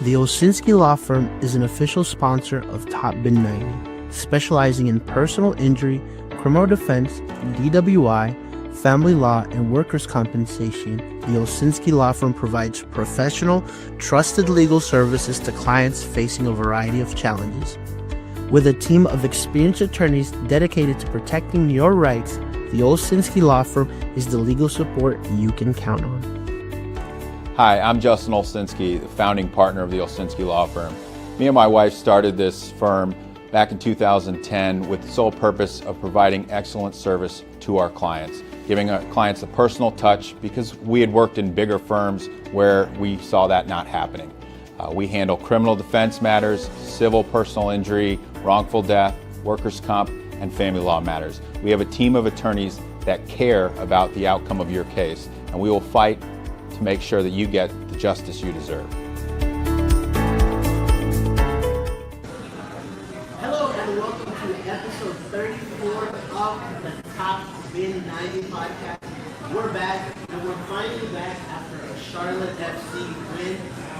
The Olszynski Law Firm is an official sponsor of Top Bin 90, specializing in personal injury, criminal defense, DWI, family law, and workers' compensation. The Olszynski Law Firm provides professional, trusted legal services to clients facing a variety of challenges. With a team of experienced attorneys dedicated to protecting your rights, the Olszynski Law Firm is the legal support you can count on. Hi, I'm Justin Olszynski, the founding partner of the Olszynski Law Firm. Me and my wife started this firm back in 2010 with the sole purpose of providing excellent service to our clients, giving our clients a personal touch because we had worked in bigger firms where we saw that not happening. We handle criminal defense matters, civil personal injury, wrongful death, workers' comp, and family law matters. We have a team of attorneys that care about the outcome of your case, and we will fight to make sure that you get the justice you deserve. Hello and welcome to episode 34 of the Top Bin 90 podcast. We're back and we're finally back after a Charlotte FC win.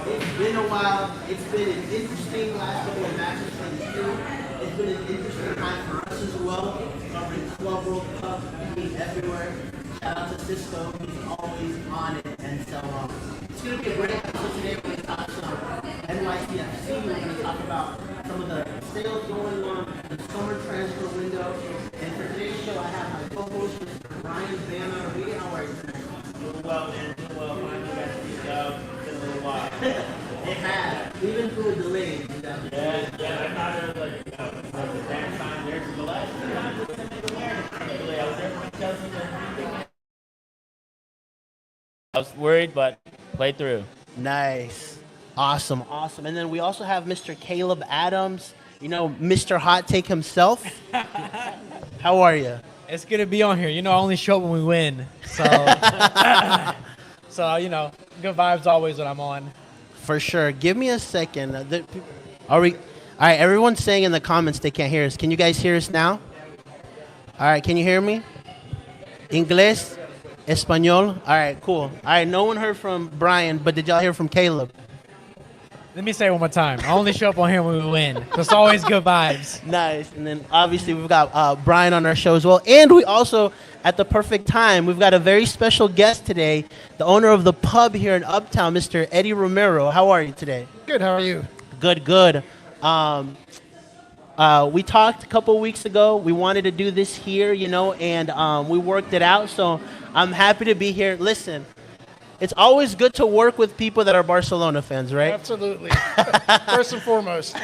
It's been a while. It's been an interesting last couple of matches for the team. It's been an interesting time for us as well. Covering Club World Cup, being everywhere. Shout out to Cisco, he's always on it. And so it's going to be a great episode today. We're going to talk some NYCFC. We're going to talk about some of the sales going on, the summer transfer window. And for today's show, I have my co-host, Mr. Brian Banner. How are you tonight? Doing well, man. Doing well. Finally got to see job. It's been a little while. It has. Even through a delay. Yeah. I thought it was like, the damn time there to the last time. I was there for my cousin. I was worried, but played through. Nice. Awesome. And then we also have Mr. Caleb Adams, Mr. Hot Take himself. How are you? It's good to be on here. I only show up when we win. So, good vibes always when I'm on. For sure. Give me a second. All right, everyone's saying in the comments they can't hear us. Can you guys hear us now? All right, can you hear me? Inglés? Espanol? All right, cool. All right, no one heard from Brian, but did y'all hear from Caleb? Let me say it one more time. I only show up on here when we win. It's always good vibes. Nice. And then obviously we've got Brian on our show as well. And we also, at the perfect time, we've got a very special guest today, the owner of the pub here in Uptown, Mr. Eddie Romero. How are you today? Good, how are you? Good. We talked a couple weeks ago. We wanted to do this here, and we worked it out. So I'm happy to be here. Listen, it's always good to work with people that are Barcelona fans, right? Absolutely. First and foremost.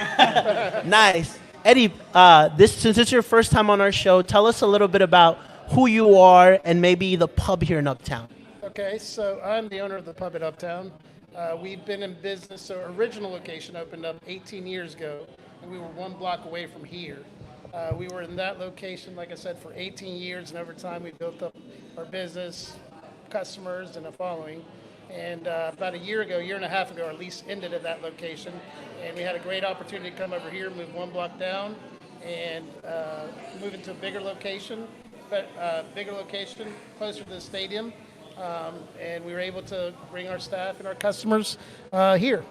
Nice. Eddie, since it's your first time on our show, tell us a little bit about who you are and maybe the pub here in Uptown. Okay, so I'm the owner of the pub at Uptown. We've been in business, so our original location opened up 18 years ago, and we were one block away from here. We were in that location, like I said, for 18 years, and over time we built up our business, customers, and a following. And about a year and a half ago, our lease ended at that location, and we had a great opportunity to come over here, move one block down, and move into a bigger location, closer to the stadium. And we were able to bring our staff and our customers here.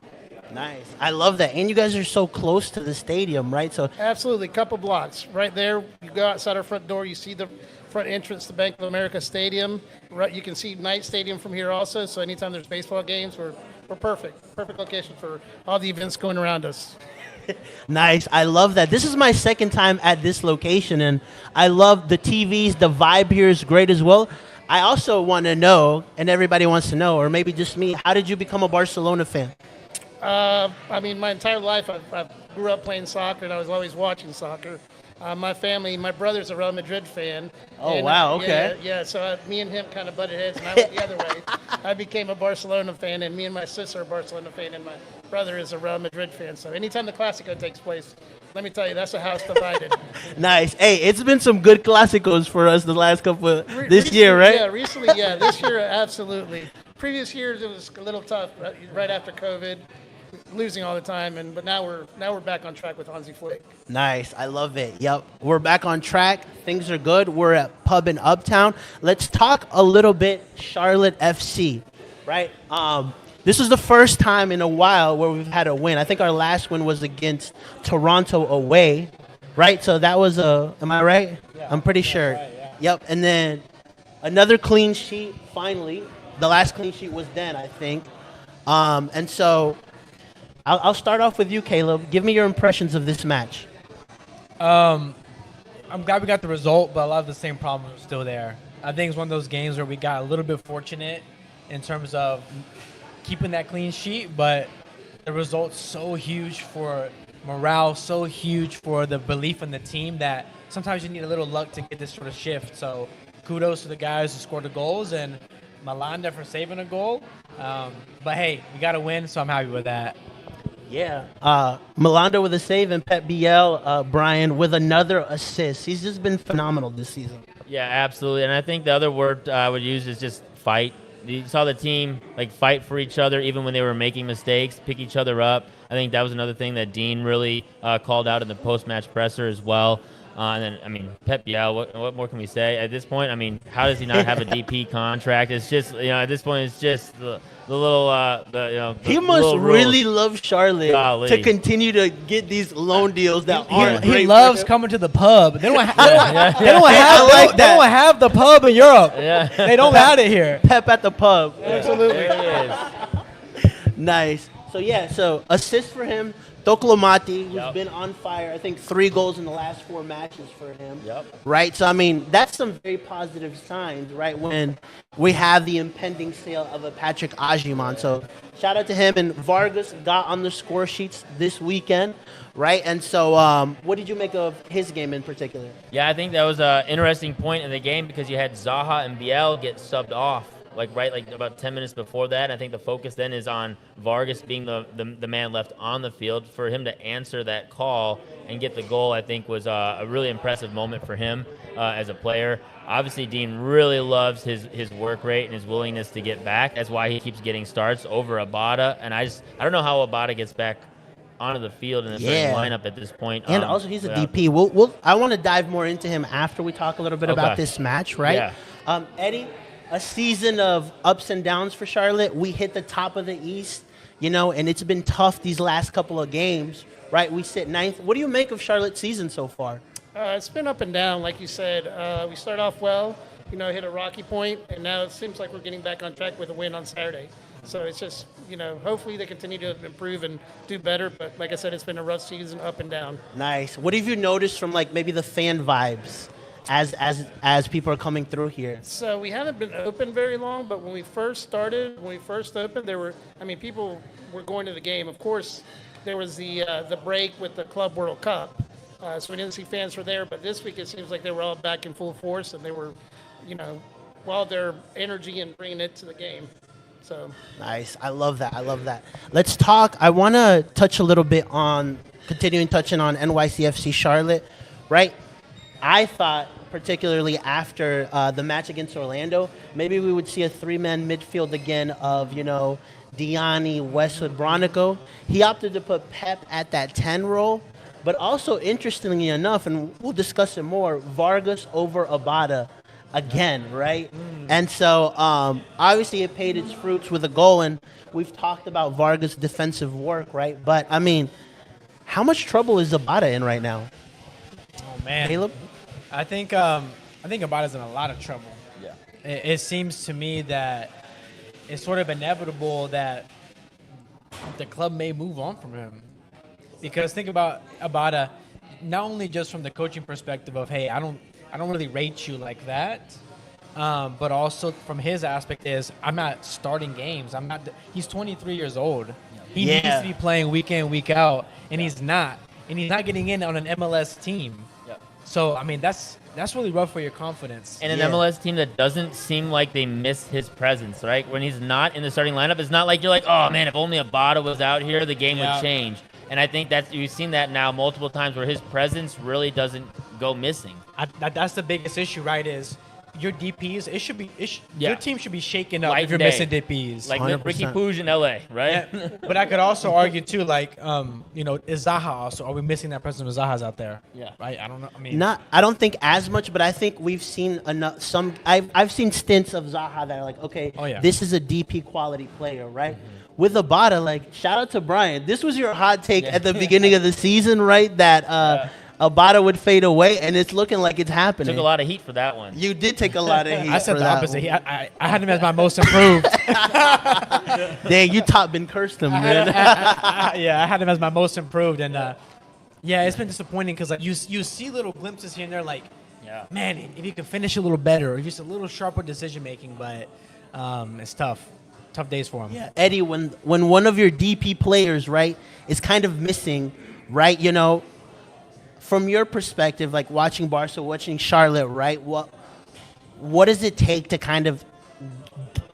Nice. I love that. And you guys are so close to the stadium, right? So absolutely, couple blocks. Right there, you go outside our front door, you see the front entrance to Bank of America Stadium. Right, you can see Knight Stadium from here also, so anytime there's baseball games, we're perfect. Perfect location for all the events going around us. Nice. I love that. This is my second time at this location, and I love the TVs. The vibe here is great as well. I also want to know, and everybody wants to know, or maybe just me, how did you become a Barcelona fan? My entire life, I grew up playing soccer, and I was always watching soccer. My brother's a Real Madrid fan. Oh, and, wow, okay. Yeah, so me and him kind of butted heads, and I went the other way. I became a Barcelona fan, and me and my sister are a Barcelona fan, and my brother is a Real Madrid fan. So anytime the Clásico takes place, let me tell you, that's a house divided. Nice. Hey, it's been some good Clásicos for us the last couple this year, right? Yeah, recently, yeah. This year, absolutely. Previous years, it was a little tough right after COVID. Losing all the time, but now we're back on track with Hansi Flick. Nice, I love it. Yep, we're back on track. Things are good. We're at Pub in Uptown. Let's talk a little bit Charlotte FC, right? this is the first time in a while where we've had a win. I think our last win was against Toronto away, right? So that was am I right? Yeah, I'm pretty sure. right, yeah. Yep. And then another clean sheet, finally. The last clean sheet was then, I think. And so I'll start off with you, Caleb. Give me your impressions of this match. I'm glad we got the result, but a lot of the same problems are still there. I think it's one of those games where we got a little bit fortunate in terms of keeping that clean sheet, but the result's so huge for morale, so huge for the belief in the team that sometimes you need a little luck to get this sort of shift. So kudos to the guys who scored the goals and Malanda for saving a goal. But hey, we got to win, so I'm happy with that. Yeah. Malanda with a save and Pep Biel, Brian, with another assist. He's just been phenomenal this season. Yeah, absolutely. And I think the other word I would use is just fight. You saw the team fight for each other even when they were making mistakes, pick each other up. I think that was another thing that Dean really called out in the post-match presser as well. And then, I mean, Pep Biel, what more can we say? At this point, I mean, how does he not have a DP contract? It's just, at this point, it's just the little, He must really love Charlotte to continue to get these loan deals that aren't He great loves for him. coming to the pub. They don't I have the pub in Europe. Yeah. They don't have it here. Pep at the pub. Absolutely. There it is. Nice. So assist for him. Toklamati, who's Yep. been on fire. I think 3 goals in the last 4 matches for him. Yep. Right? So, I mean, that's some very positive signs, right, when we have the impending sale of a Patrick Agyemang. So, shout out to him. And Vargas got on the score sheets this weekend, right? And so, what did you make of his game in particular? Yeah, I think that was an interesting point in the game because you had Zaha and Biel get subbed off. About 10 minutes before that. I think the focus then is on Vargas being the man left on the field. For him to answer that call and get the goal, I think was a really impressive moment for him as a player. Obviously, Dean really loves his work rate and his willingness to get back. That's why he keeps getting starts over Abada. And I don't know how Abada gets back onto the field in the starting lineup at this point. And also, he's a DP. I want to dive more into him after we talk a little bit about this match, right? Yeah. Eddie, a season of ups and downs for Charlotte. We hit the top of the East, and it's been tough these last couple of games, right? We sit 9th. What do you make of Charlotte's season so far? It's been up and down, like you said. We start off well, hit a rocky point, and now it seems like we're getting back on track with a win on Saturday. So it's just, hopefully they continue to improve and do better. But like I said, it's been a rough season, up and down. Nice. What have you noticed from maybe the fan vibes as people are coming through here? So we haven't been open very long, but when we first opened, people were going to the game. Of course, there was the break with the Club World Cup, so we didn't see fans were there. But this week it seems like they were all back in full force, and they were, their energy and bringing it to the game. So nice. I love that. Let's talk. I want to touch a little bit on touching on NYCFC Charlotte, right? I thought, particularly after the match against Orlando, maybe we would see a 3-man midfield again of, Diani, Westwood, Bronico. He opted to put Pep at that 10 role, but also, interestingly enough, and we'll discuss it more, Vargas over Abada again, right? And so, obviously, it paid its fruits with a goal, and we've talked about Vargas' defensive work, right? But, I mean, how much trouble is Abada in right now? Oh, man. Caleb? I think Abada's in a lot of trouble. Yeah. It seems to me that it's sort of inevitable that the club may move on from him. Because think about Abada, not only just from the coaching perspective of, hey, I don't really rate you like that, but also from his aspect is I'm not starting games. He's 23 years old. He needs to be playing week in, week out, and he's not. And he's not getting in on an MLS team. So, I mean, that's really rough for your confidence. And an MLS team that doesn't seem like they miss his presence, right? When he's not in the starting lineup, it's not like you're like, oh, man, if only Abada was out here, the game would change. And I think you've seen that now multiple times where his presence really doesn't go missing. That's the biggest issue, right, is your DPs, your team should be shaken up if you're missing DPs. Like 100%. Ricky Puig in LA, right? Yeah, but I could also argue, too, is Zaha also? Are we missing that presence when Zaha's out there? Yeah. Right? I don't know. I mean, I don't think as much, but I think we've seen enough. I've seen stints of Zaha that are like, okay, this is a DP quality player, right? with Abada, like, shout out to Brian. This was your hot take at the beginning of the season, right? That Abada would fade away, and it's looking like it's happening. Took a lot of heat for that one. You did take a lot of heat. I said for the that opposite. one. I had him as my most improved. Dang, you top been cursed him, man. Yeah, I had him as my most improved, and yeah, it's been disappointing because like you see little glimpses here and there, like, man, if you could finish a little better or just a little sharper decision making, but it's tough days for him. Yeah, Eddie, when one of your DP players, right, is kind of missing, right, you know, from your perspective, like watching Barca, watching Charlotte, right, what does it take to kind of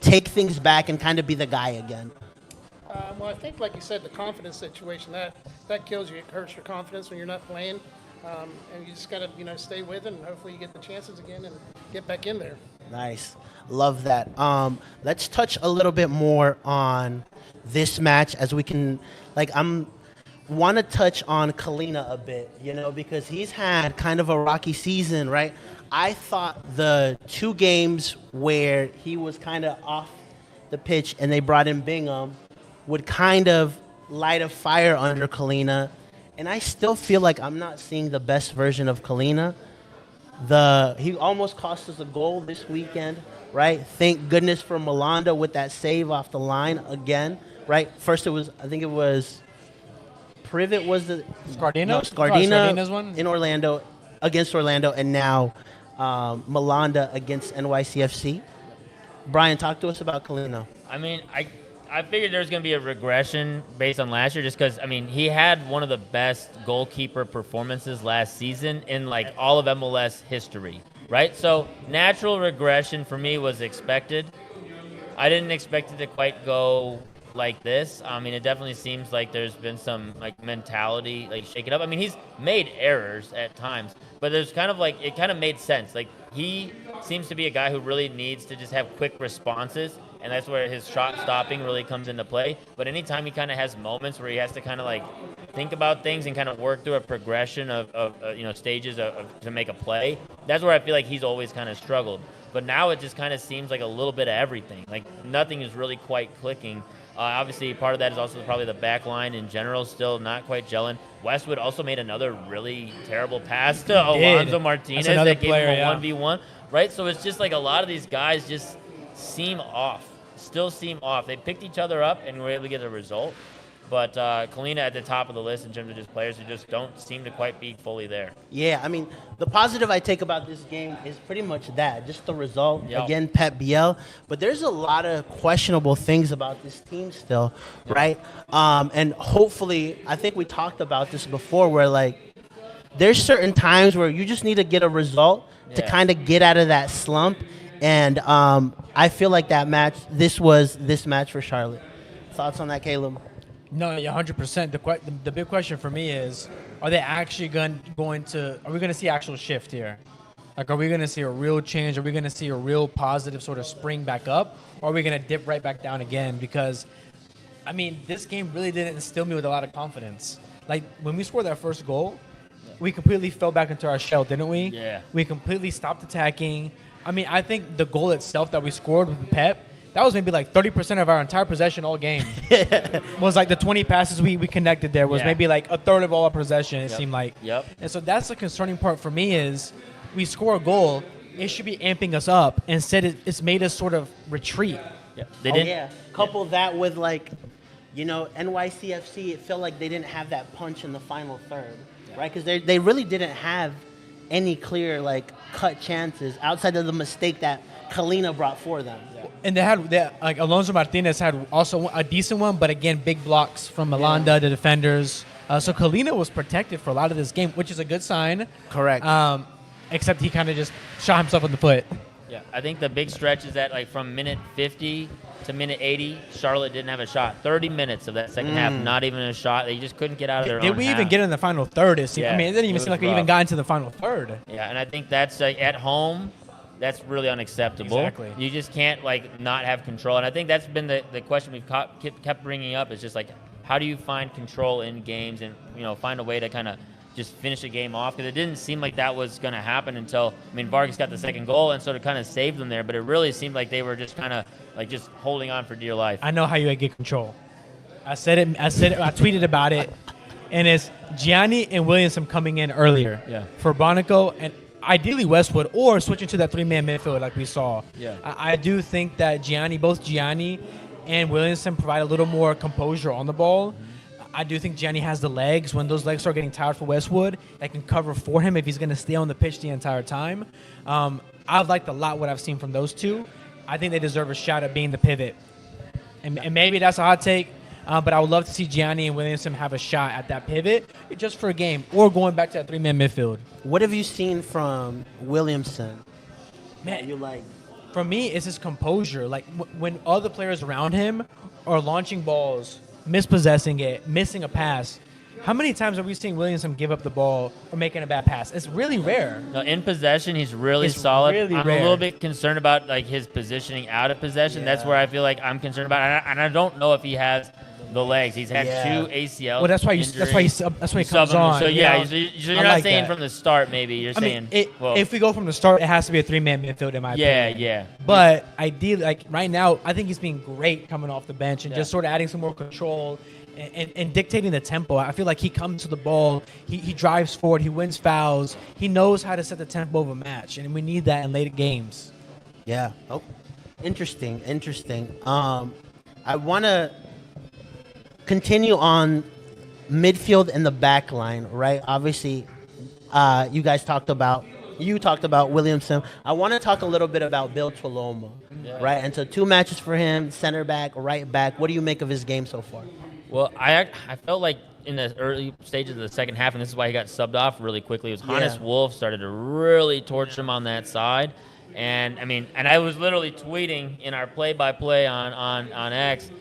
take things back and kind of be the guy again? Well, I think, like you said, the confidence situation, that kills you. It hurts your confidence when you're not playing. And you just got to, stay with it, and hopefully you get the chances again and get back in there. Nice. Love that. Let's touch a little bit more on this match as we can, like, want to touch on Kalina a bit, because he's had kind of a rocky season, right? I thought the 2 games where he was kind of off the pitch and they brought in Bingham would kind of light a fire under Kalina. And I still feel like I'm not seeing the best version of Kalina. He almost cost us a goal this weekend, right? Thank goodness for Malanda with that save off the line again, right? First I think it was Privet was the Scardina? No, Scardina's one? in Orlando, against Orlando, and now Malanda against NYCFC. Brian, talk to us about Kalina. I mean, I figured there was going to be a regression based on last year just because, he had one of the best goalkeeper performances last season in, like, all of MLS history, right? So natural regression for me was expected. I didn't expect it to quite go like this. It definitely seems like there's been some, like, mentality, like, shake it up. He's made errors at times, but there's kind of, like, it kind of made sense. Like, he seems to be a guy who really needs to just have quick responses, and that's where his shot stopping really comes into play. But anytime he kind of has moments where he has to kind of, like, think about things and kind of work through a progression of stages to make a play, that's where I feel like he's always kind of struggled. But now it just kind of seems like a little bit of everything. Like, nothing is really quite clicking. Obviously, part of that is also probably the back line in general, still not quite gelling. Westwood also made another really terrible pass to Alonso Martinez that gave him a 1v1, right? So it's just like a lot of these guys just still seem off. They picked each other up and were able to get a result. But Kalina at the top of the list in terms of just players who just don't seem to quite be fully there. Yeah, the positive I take about this game is pretty much that, just the result. Yep. Again, Pep Biel. But there's a lot of questionable things about this team still, right? And hopefully, I think we talked about this before, where, like, there's certain times where you just need to get a result to kind of get out of that slump. And I feel like this match for Charlotte. Thoughts on that, Caleb? No, yeah, 100%. The big question for me is, are they actually are we going to see actual shift here? Like, are we going to see a real change? Are we going to see a real positive sort of spring back up? Or are we going to dip right back down again? Because, this game really didn't instill me with a lot of confidence. Like, when we scored that first goal, we completely fell back into our shell, didn't we? Yeah. We completely stopped attacking. I think the goal itself that we scored with Pep, that was maybe like 30% of our entire possession all game. Was like the 20 passes we connected there was maybe like a third of all our possession, it seemed like. Yep. And so that's the concerning part for me is we score a goal, it should be amping us up. Instead, it's made us sort of retreat. Yeah. They didn't. Yeah. Couple that with, like, NYCFC, it felt like they didn't have that punch in the final third, right? Because they really didn't have any clear, like, cut chances outside of the mistake that Kalina brought for them. And they had like Alonso Martinez had also a decent one, but again, big blocks from Malanda, the defenders. So Kalina was protected for a lot of this game, which is a good sign. Correct. Except he kind of just shot himself in the foot. Yeah, I think the big stretch is that, like, from minute 50 to minute 80, Charlotte didn't have a shot. 30 minutes of that second half, not even a shot. They just couldn't get out of their own Did we half. even get in the final third? It Yeah, didn't even it seem was like we even rough. got into the final third. Yeah, and I think that's, like, at home, that's really unacceptable. Exactly. You just can't, like, not have control. And I think that's been the question we've kept bringing up is just, like, how do you find control in games and, find a way to kind of just finish a game off? Because it didn't seem like that was going to happen until, Vargas got the second goal and sort of kind of saved them there. But it really seemed like they were just kind of, like, just holding on for dear life. I know how you get control. I said it. I tweeted about it, and it's Gianni and Williamson coming in earlier. Yeah. For Bonico and ideally Westwood, or switching to that 3-man midfield like we saw. Yeah. I do think that both Gianni and Williamson provide a little more composure on the ball. I do think Gianni has the legs. When those legs start getting tired for Westwood, that can cover for him if he's going to stay on the pitch the entire time. I've liked a lot what I've seen from those two. I think they deserve a shot at being the pivot. And maybe that's a hot take, but I would love to see Gianni and Williamson have a shot at that pivot just for a game or going back to that 3-man midfield. What have you seen from Williamson? Man, You like? for me, it's his composure. Like when other players around him are launching balls, mispossessing it, missing a pass. How many times have we seen Williamson give up the ball or making a bad pass? It's really rare. No, in possession, he's really It's solid. really I'm rare. a little bit concerned about like his positioning out of possession. That's where I feel like I'm concerned about, and I don't know if he has the legs. He's had two ACL. Well, that's why he injuries. comes on. So you know? you're I not like saying that. from the start. Maybe you're I saying. mean, well, if we go from the start, it has to be a 3-man midfield in my opinion. yeah. But ideally, like right now, I think he's being great coming off the bench and Yeah. just sort of adding some more control and dictating the tempo. I feel like he comes to the ball, he drives forward, he wins fouls, he knows how to set the tempo of a match, and we need that in later games. Yeah. Oh, interesting. I want to continue on midfield and the back line, right? Obviously, you talked about Williamson. I want to talk a little bit about Bill Tuiloma, right? And so 2 matches for him, center back, right back. What do you make of his game so far? Well, I felt like in the early stages of the second half, and this is why he got subbed off really quickly, was Hannes Wolf started to really torch him on that side. And I was literally tweeting in our play-by-play on X,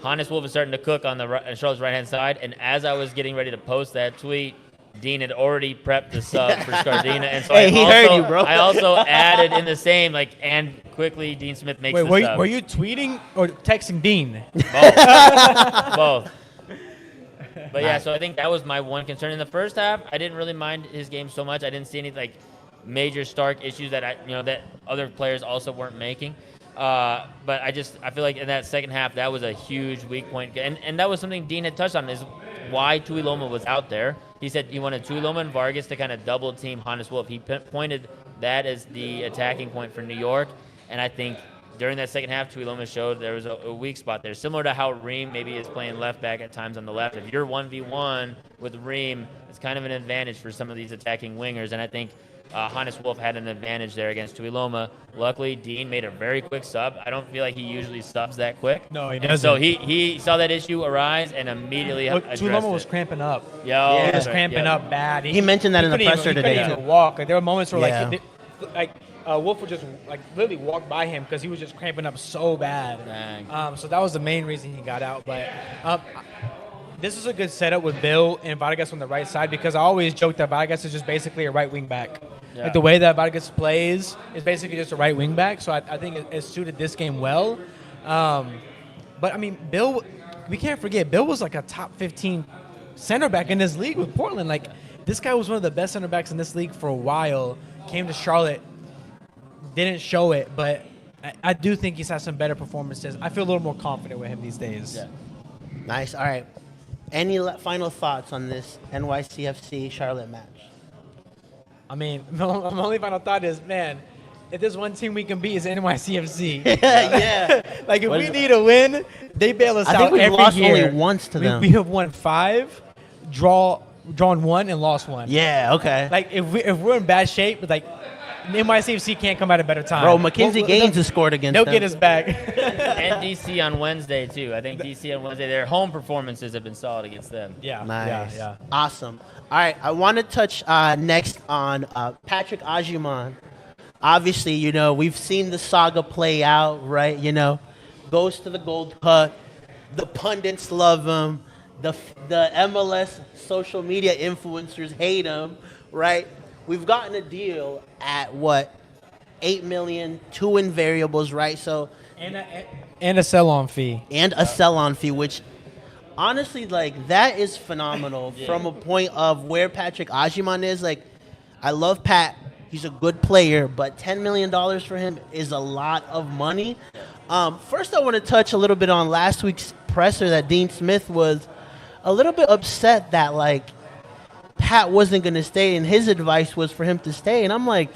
Hannes Wolf is starting to cook on Charlotte's right-hand side. And as I was getting ready to post that tweet, Dean had already prepped the sub for Scardina. And so heard you, bro. I also added in the same, and quickly Dean Smith makes the sub. Were you tweeting or texting Dean? Both. But yeah, so I think that was my one concern in the first half. I didn't really mind his game so much. I didn't see any major stark issues that that other players also weren't making. But I feel like in that second half that was a huge weak point, and that was something Dean had touched on, is why Tuiloma was out there. He said he wanted Tuiloma and Vargas to kind of double team Hannes Wolf. He pointed that as the attacking point for New York, and I think during that second half, Tuiloma showed there was a weak spot there, similar to how Ream maybe is playing left back at times on the left. If you're 1v1 with Ream, it's kind of an advantage for some of these attacking wingers, and I think Hannes Wolf had an advantage there against Tuiloma. Luckily, Dean made a very quick sub. I don't feel like he usually subs that quick. No, he And doesn't. so he saw that issue arise and immediately addressed Tuiloma was it. cramping up. He He was cramping up bad. He mentioned that in the couldn't presser even, today. He couldn't even walk. There were moments where Yeah. Wolf would just literally walk by him because he was just cramping up so bad. Dang. So that was the main reason he got out. But this is a good setup with Bill and Vargas on the right side, because I always joke that Vargas is just basically a right wing back. Yeah. Like the way that Vargas plays is basically just a right wing back. So I think it suited this game well. But Bill, we can't forget, Bill was like a top 15 center back in this league with Portland. Like, this guy was one of the best center backs in this league for a while. Came to Charlotte, didn't show it, but I do think he's had some better performances. I feel a little more confident with him these days. Yeah. Nice. All right. Any final thoughts on this NYCFC Charlotte match? My only final thought is, man, if there's one team we can beat, it's NYCFC. Yeah. Like, if we need a win, they bail us I out think we've every lost year. only once to them. We have won 5, drawn 1, and lost 1. Yeah. Okay. Like, if we're in bad shape, like, NYCFC can't come at a better time. Bro, Mackenzie Gaines has scored against They'll them. get us back. And DC on Wednesday, too. I think DC on Wednesday, their home performances have been solid against them. Yeah. Nice. Yeah. Awesome. All right. I want to touch next on Patrick Agyemang. Obviously, we've seen the saga play out, right? Goes to the Gold Cup. The pundits love him. The MLS social media influencers hate him, right? We've gotten a deal at what? $8 million, 2 in variables, right? So And a sell-on fee. and a sell-on fee, which honestly, that is phenomenal from a point of where Patrick Agyemang is. I love Pat. He's a good player, but $10 million for him is a lot of money. First, I want to touch a little bit on last week's presser that Dean Smith was a little bit upset that like Pat wasn't going to stay, and his advice was for him to stay. And I'm like,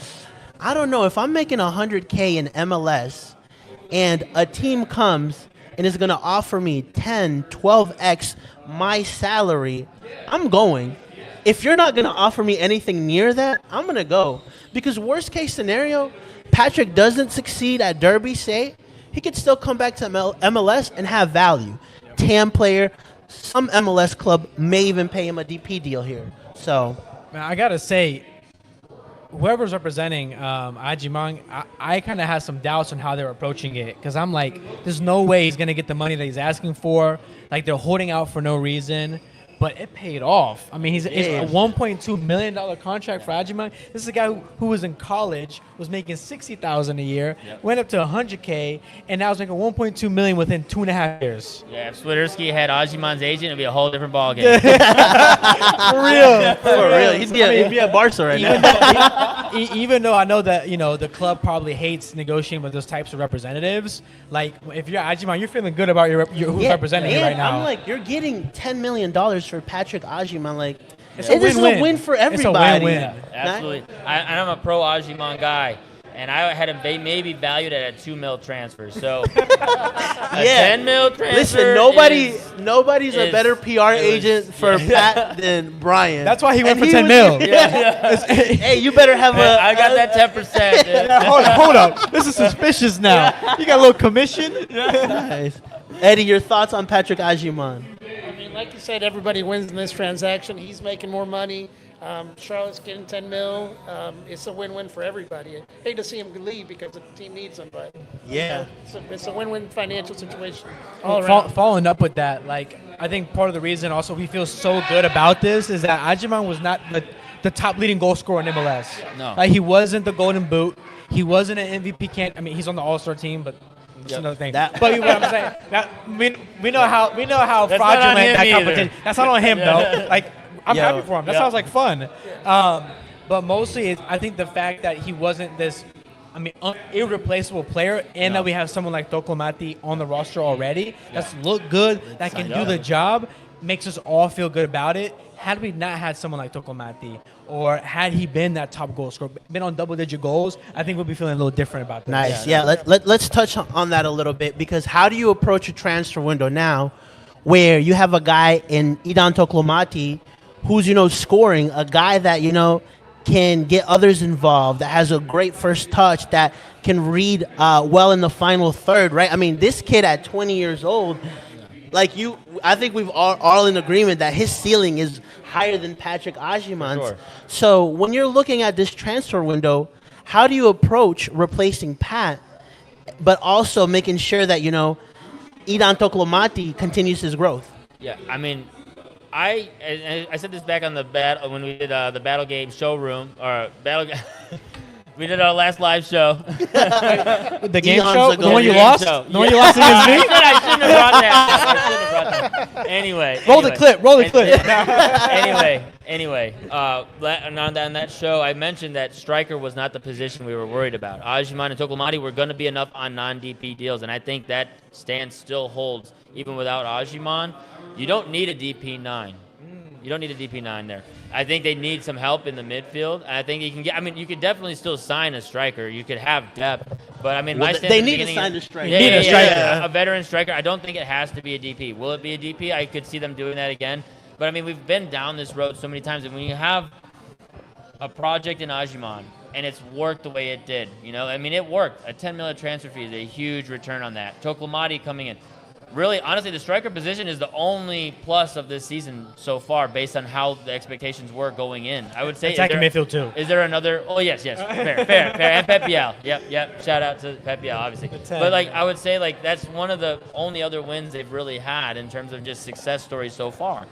I don't know if I'm making $100K in MLS, and a team comes and is going to offer me 10, 12x my salary, I'm going. If you're not going to offer me anything near that, I'm going to go. Because worst case scenario, Patrick doesn't succeed at Derby, say, he could still come back to MLS and have value. TAM player, some MLS club may even pay him a DP deal here. So, Man, I got to say, whoever's representing Agyemang, I kind of have some doubts on how they're approaching it, because I'm like, there's no way he's going to get the money that he's asking for. Like, they're holding out for no reason. But it paid off. I mean, it's a $1.2 million contract for Agyemang. This is a guy who was in college, was making $60,000 a year, went up to $100K, and now is making $1.2 million within 2.5 years. Yeah, if Swiderski had Agyemang's agent, it'd be a whole different ballgame. for real. He'd be at Barca right now. Even though I know that, the club probably hates negotiating with those types of representatives, like, if you're Agyemang, you're feeling good about who's representing you right now. I'm like, you're getting $10 million for Patrick Agyemang. Like, it's a this is a win for everybody. It's a win-win. Absolutely. And I'm a pro Agyemang guy. And I had him maybe valued at a $2 million transfer. So a $10 million transfer. Listen, nobody's a better PR agent for Pat than Brian. That's why he went for $10 million. Hey, you better have I got that 10%. Dude. Hold up. This is suspicious now. You got a little commission? Nice. Eddie, your thoughts on Patrick Agyemang? I mean, like you said, everybody wins in this transaction. He's making more money. Charlotte's getting 10 mil. It's a win-win for everybody. I hate to see him leave because the team needs him, but it's a win-win financial situation all around. Following up with that, like, I think part of the reason also we feel so good about this is that Agyemang was not the top leading goal scorer in MLS. No. Like, he wasn't the Golden Boot. He wasn't an MVP candidate. I mean, he's on the All-Star team, but that's another thing. But what I'm saying, we know how fraudulent that competition. That's not on him though. Like, I'm happy for him. That sounds like fun. But mostly, I think the fact that he wasn't this, irreplaceable player, and that we have someone like Toclomati on the roster already that's look good, that can do the job, makes us all feel good about it. Had we not had someone like Toclomati, or had he been that top goal scorer, been on double-digit goals, I think we'll be feeling a little different about that. Nice. Let's touch on that a little bit, because how do you approach a transfer window now where you have a guy in Idan Toclomati who's, scoring, a guy that, can get others involved, that has a great first touch, that can read well in the final third, right? I mean, this kid at 20 years old, I think we've all in agreement that his ceiling is higher than Patrick Agyemang's. Sure. So when you're looking at this transfer window, how do you approach replacing Pat, but also making sure that, Idan Toclomati continues his growth? Yeah, I mean, I said this back on the when we did the Battle Game showroom, or Battle we did our last live show. The game Eons show? ago. The one you Game lost? show. The one you lost against me? I shouldn't have brought that. Anyway. Roll the clip. Anyway, on that show, I mentioned that striker was not the position we were worried about. Agyemang and Toclomati were going to be enough on non-DP deals, and I think that stance still holds even without Agyemang. You don't need a DP9. You don't need a DP9 there. I think they need some help in the midfield. I think you can get. You could definitely still sign a striker. You could have depth, but my stance they at the need to beginning sign is- a striker. a veteran striker. I don't think it has to be a DP. Will it be a DP? I could see them doing that again. But we've been down this road so many times, and when you have a project in Agyemang and it's worked the way it did, it worked. A $10 million transfer fee is a huge return on that. Toclomati coming in. Really, honestly, the striker position is the only plus of this season so far, based on how the expectations were going in. I would say attacking midfield too. Is there another? Oh yes, fair, and Pep Biel. Yep. Shout out to Pep Biel, obviously. But I would say that's one of the only other wins they've really had in terms of just success stories so far.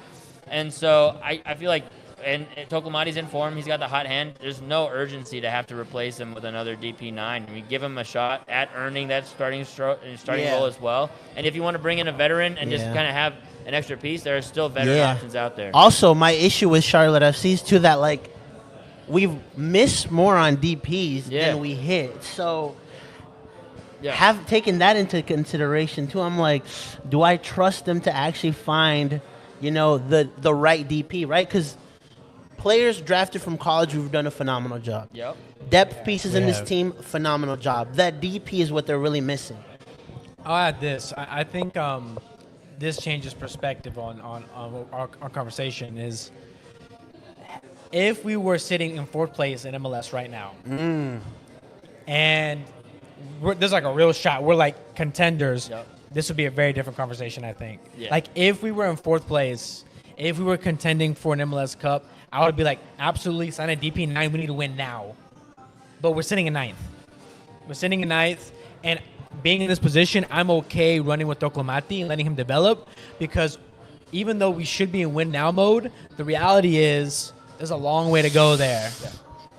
And so I feel like. And Toclomati's in form. He's got the hot hand. There's no urgency to have to replace him with another DP9. Give him a shot at earning that starting role as well. And if you want to bring in a veteran and just kind of have an extra piece, there are still veteran options out there. Also, my issue with Charlotte FC is too that we've missed more on DPs than we hit. So Yeah. have taken that into consideration too. I'm like, do I trust them to actually find, the right DP, right? Because players drafted from college who've done a phenomenal job. Yep. Depth pieces in this Yeah. team, phenomenal job. That DP is what they're really missing. I'll add this. I think this changes perspective on our conversation is if we were sitting in fourth place in MLS right now, and there's like a real shot, we're like contenders, Yep. this would be a very different conversation, I think. Yeah. Like if we were in fourth place, if we were contending for an MLS Cup, I would be like, absolutely, sign a DP9, we need to win now. But we're sitting in ninth. We're sitting in ninth, and being in this position, I'm okay running with Toclomati and letting him develop because even though we should be in win now mode, the reality is there's a long way to go there.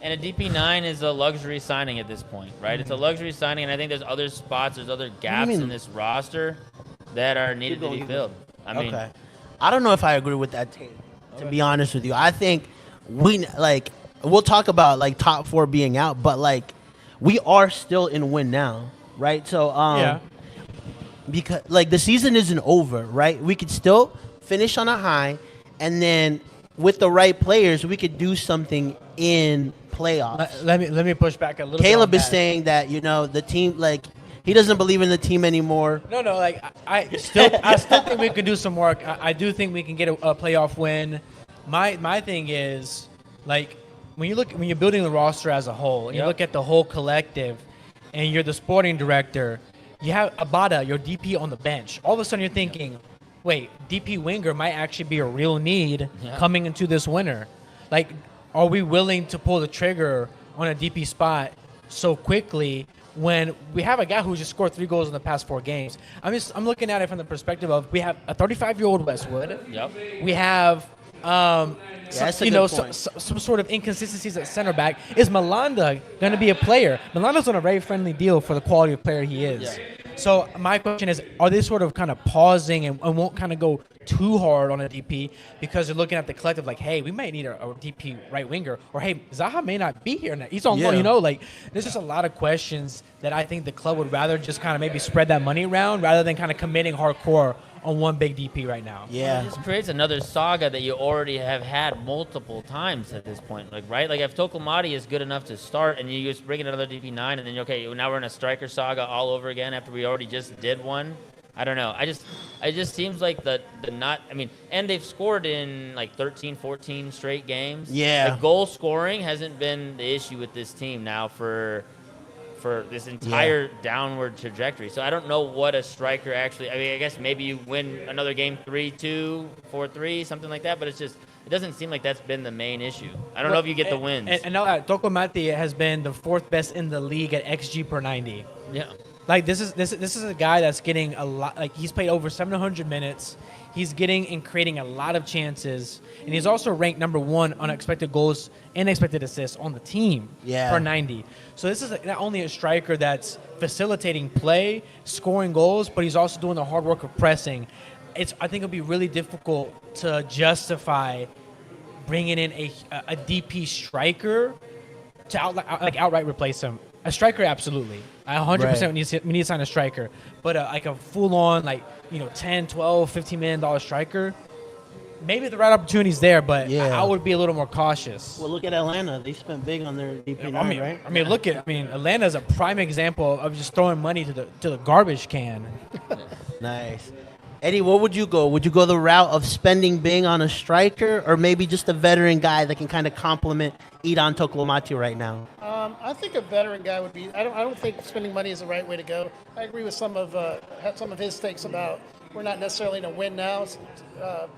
And a DP9 is a luxury signing at this point, right? It's a luxury signing, and I think there's other spots, there's other gaps mean? in this roster that are needed to be filled. I mean, Okay. I don't know if I agree with that take, to be honest with you. I think we'll talk about like top 4 being out, but like we are still in win now, right? So Yeah. because like the season isn't over, right? We could still finish on a high, and then with the right players, we could do something in playoffs. Let me push back a little Caleb bit. is saying that the team, like, he doesn't believe in the team anymore. No, like I still think we could do some work. I do think we can get a playoff win. My thing is like when you're building the roster as a whole, and you Yep. look at the whole collective, and you're the sporting director, you have Abada, your DP, on the bench. All of a sudden, you're thinking, wait, DP winger might actually be a real need coming into this winter. Like, are we willing to pull the trigger on a DP spot so quickly when we have a guy who just scored 3 goals in the past 4 games? I'm looking at it from the perspective of we have a 35-year-old Westwood. Yep. We have that's a good point. some sort of inconsistencies at center back. Is Malanda going to be a player? Malanda's on a very friendly deal for the quality of player he is. Yeah. So my question is, are they sort of kind of pausing and won't kind of go too hard on a DP because they're looking at the collective like, hey, we might need a DP right winger, or hey, Zaha may not be here now. He's on loan, like there's just a lot of questions that I think the club would rather just kind of maybe spread that money around rather than kind of committing hardcore on one big DP right now. Yeah. It just creates another saga that you already have had multiple times at this point, like, right? Like, if Toclomati is good enough to start and you just bring in another DP9 and then, okay, now we're in a striker saga all over again after we already just did one. I don't know. It just seems like and they've scored in like 13, 14 straight games. Yeah. The goal scoring hasn't been the issue with this team now for this entire downward trajectory. So I don't know what a striker actually, I guess maybe you win another game 3-2, 4-3, something like that, but it doesn't seem like that's been the main issue. I don't know if you get the wins. And now Toclomati has been the 4th best in the league at XG per 90. Yeah. Like this is a guy that's getting a lot. Like he's played over 700 minutes. He's getting and creating a lot of chances, and he's also ranked number 1 on expected goals and expected assists on the team per 90. So this is not only a striker that's facilitating play, scoring goals, but he's also doing the hard work of pressing. I think it'll be really difficult to justify bringing in a DP striker to outright replace him. A striker, absolutely. 100% we need to sign a striker. But like a full-on, like, $10, $12, $15 million striker, maybe the right opportunity's there, but I would be a little more cautious. Well, look at Atlanta. They spent big on their DP9, right? Atlanta's a prime example of just throwing money to the garbage can. Nice. Eddie, what would you go? Would you go the route of spending big on a striker, or maybe just a veteran guy that can kind of complement Idan Toclomati right now? I think a veteran guy would be. I don't think spending money is the right way to go. I agree with some of his takes about we're not necessarily in a win now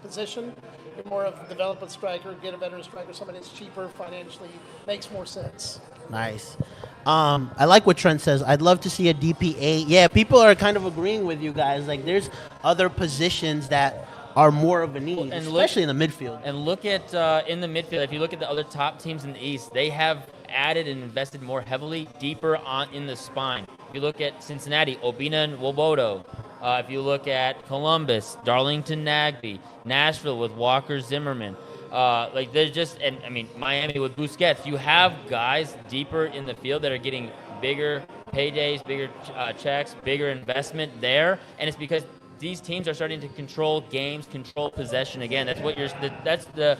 position. We're more of develop a striker, get a veteran striker, somebody that's cheaper financially, makes more sense. Nice. I like what Trent says. I'd love to see a DP8. Yeah, people are kind of agreeing with you guys. Like, there's other positions that are more of a need, especially in the midfield. And look at in the midfield. If you look at the other top teams in the East, they have added and invested more heavily, deeper on in the spine. If you look at Cincinnati, Obina and Wobodo. If you look at Columbus, Darlington Nagby, Nashville with Walker Zimmerman. There's just, and I mean, Miami with Busquets. You have guys deeper in the field that are getting bigger paydays, bigger checks, bigger investment there, and it's because these teams are starting to control games, control possession again. That's the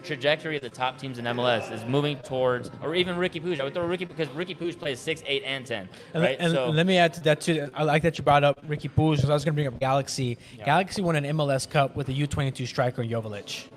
trajectory of the top teams in MLS is moving towards, or even Ricky Puig. I would throw Ricky because Ricky Puig plays 6, 8, and 10. Right? And let me add to that too. I like that you brought up Ricky Puig because I was going to bring up Galaxy. Yeah. Galaxy won an MLS Cup with a U22 striker, Joveljic.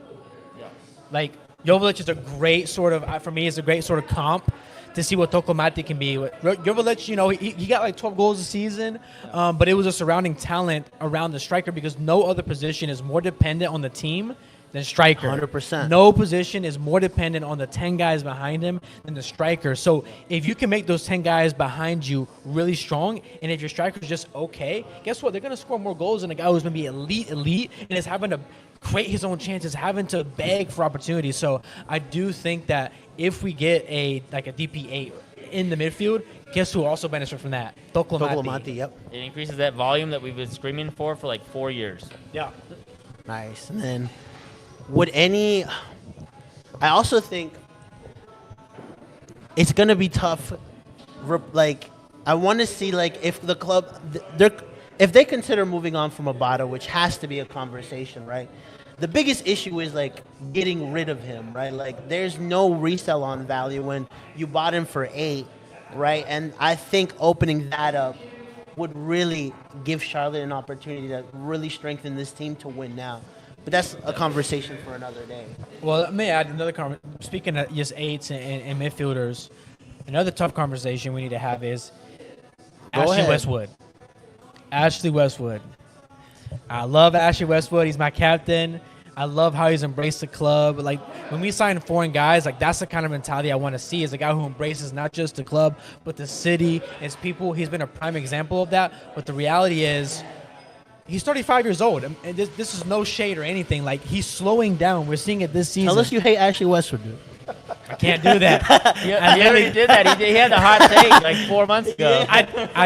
Yeah. Like Joveljic is a great sort of, for me, is a great sort of comp to see what Tokomati can be. Joveljic, he got like 12 goals a season, but it was a surrounding talent around the striker because no other position is more dependent on the team than striker. 100%. No position is more dependent on the 10 guys behind him than the striker. So if you can make those 10 guys behind you really strong, and if your striker's just okay, guess what? They're going to score more goals than a guy who's going to be elite, and is having to create his own chances, having to beg for opportunities. So I do think that if we get a DP8 in the midfield, guess who also benefits from that? Tokomati. Yep. It increases that volume that we've been screaming for like 4 years. Yeah. Nice. And then I also think it's going to be tough. I want to see if the club, if they consider moving on from Abada, which has to be a conversation, right? The biggest issue is getting rid of him, right? There's no resell on value when you bought him for 8, right? And I think opening that up would really give Charlotte an opportunity to really strengthen this team to win now. But that's a conversation for another day. Well, let me add another conversation. Speaking of just 8s and midfielders, another tough conversation we need to have is Ashley Westwood. Ashley Westwood. I love Ashley Westwood. He's my captain. I love how he's embraced the club. When we sign foreign guys, that's the kind of mentality I want to see, is a guy who embraces not just the club, but the city, its people. He's been a prime example of that. But the reality is, he's 35 years old, and this is no shade or anything. He's slowing down. We're seeing it this season. Tell us you hate Ashley Westwood, dude. I can't do that. He already did that. He had the hot take 4 months ago.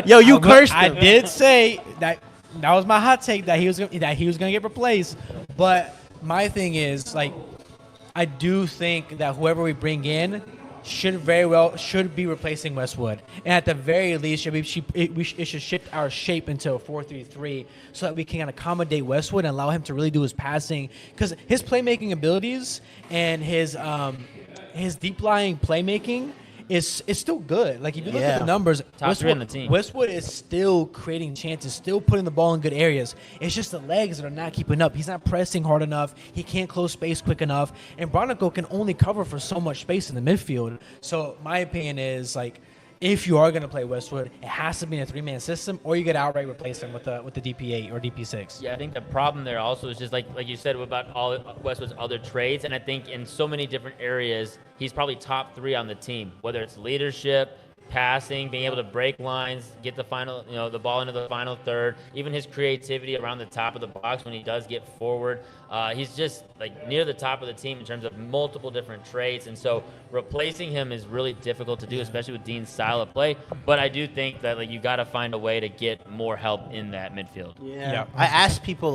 You cursed him. I did say that was my hot take, that he was gonna get replaced. But my thing is, I do think that whoever we bring in should be replacing Westwood, and at the very least, it should shift our shape into a 4-3-3 so that we can accommodate Westwood and allow him to really do his passing, because his playmaking abilities and his deep lying playmaking is still good. If you look at the numbers, Top 3 on the team. Westwood is still creating chances, still putting the ball in good areas. It's just the legs that are not keeping up. He's not pressing hard enough. He can't close space quick enough. And Bronico can only cover for so much space in the midfield. So my opinion is, if you are going to play Westwood, it has to be in a 3-man system, or you get outright replace him with the DP8 or DP6. Yeah, I think the problem there also is just like you said about all Westwood's other traits, and I think in so many different areas, he's probably top 3 on the team, whether it's leadership, passing, being able to break lines, get the ball into the final third, even his creativity around the top of the box when he does get forward. He's just near the top of the team in terms of multiple different traits, and so replacing him is really difficult to do, especially with Dean's style of play. But I do think that you got to find a way to get more help in that midfield. Yeah. I asked people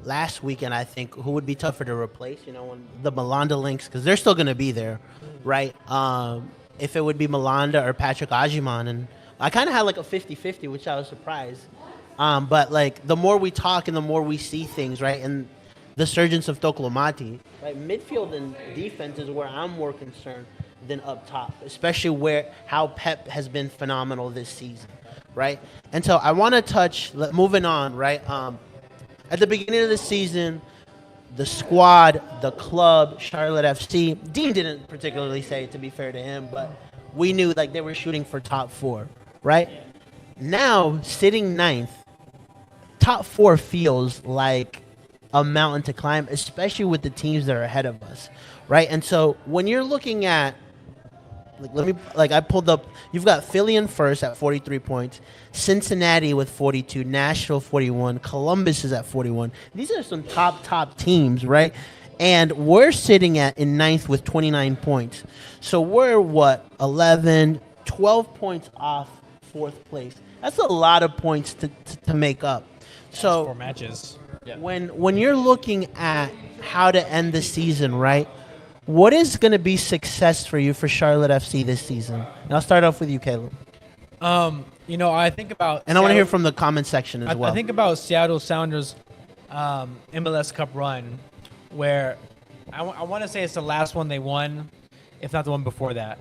last weekend, I think, who would be tougher to replace, when the Malanda links, because they're still going to be there, right? If it would be Malanda or Patrick Agyemang, and I kind of had a 50-50, which I was surprised. But the more we talk and the more we see things, right, and the surgence of Tokolomati, right, midfield and defense is where I'm more concerned than up top, especially how Pep has been phenomenal this season, right? And so I want to touch, moving on, right, at the beginning of the season, the squad, the club, Charlotte FC. Dean didn't particularly say it, to be fair to him, but we knew they were shooting for top 4, right? Now, sitting 9th, top 4 feels like a mountain to climb, especially with the teams that are ahead of us, right? And so when you're looking at, I pulled up, you've got Philly in first at 43 points, Cincinnati with 42, Nashville 41, Columbus is at 41. These are some top teams, right? And we're sitting in 9th with 29 points. So we're 11, 12 points off 4th place. That's a lot of points to make up. So That's 4 matches. Yeah. When you're looking at how to end the season, right? What is going to be success for you for Charlotte FC this season? And I'll start off with you, Caleb. I think about And I want to hear Seattle- from the comment section as well. I think about Seattle Sounders MLS Cup run, where I want to say it's the last one they won, if not the one before that.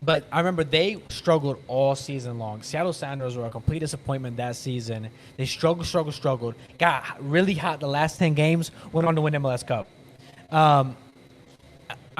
But I remember they struggled all season long. Seattle Sounders were a complete disappointment that season. They struggled. Got really hot the last 10 games, went on to win MLS Cup. I'm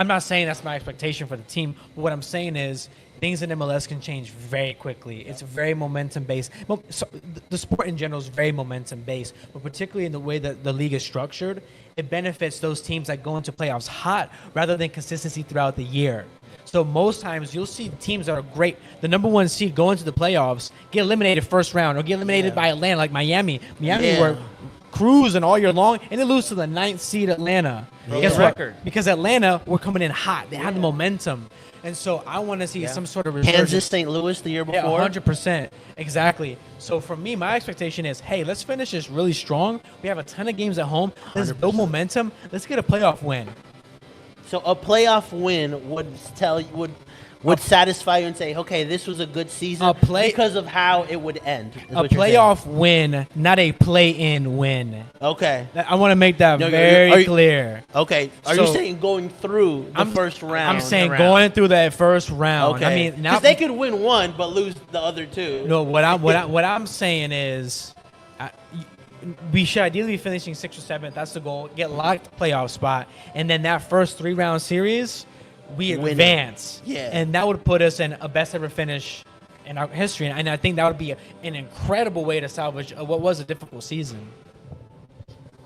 not saying that's my expectation for the team, but what I'm saying is things in MLS can change very quickly. It's very momentum-based. So the sport in general is very momentum-based, but particularly in the way that the league is structured, it benefits those teams that go into playoffs hot rather than consistency throughout the year. So most times you'll see teams that are great, the number one seed go into the playoffs, get eliminated first round, or get eliminated by Atlanta, like Miami. Miami were cruising all year long, and they lose to the 9th seed Atlanta. Guess what? Because Atlanta were coming in hot. They had the momentum. And so I want to see some sort of resurgence. Kansas, St. Louis the year before. Yeah, 100%. Exactly. So for me, my expectation is, hey, let's finish this really strong. We have a ton of games at home. Let's build momentum. Let's get a playoff win. So a playoff win would satisfy you and say, okay, this was a good season because of how it would end. A playoff win, not a play-in win. Okay. I want to make that very clear. Okay. Are you saying going through the first round? I'm saying going through that first round. Okay. I mean, because they could win one but lose the other two. No, what I'm saying is, we should ideally be finishing 6th or 7th. That's the goal. Get locked playoff spot, and then that first 3-round series, we advance. Yeah. And that would put us in a best ever finish in our history, and I think that would be an incredible way to salvage what was a difficult season.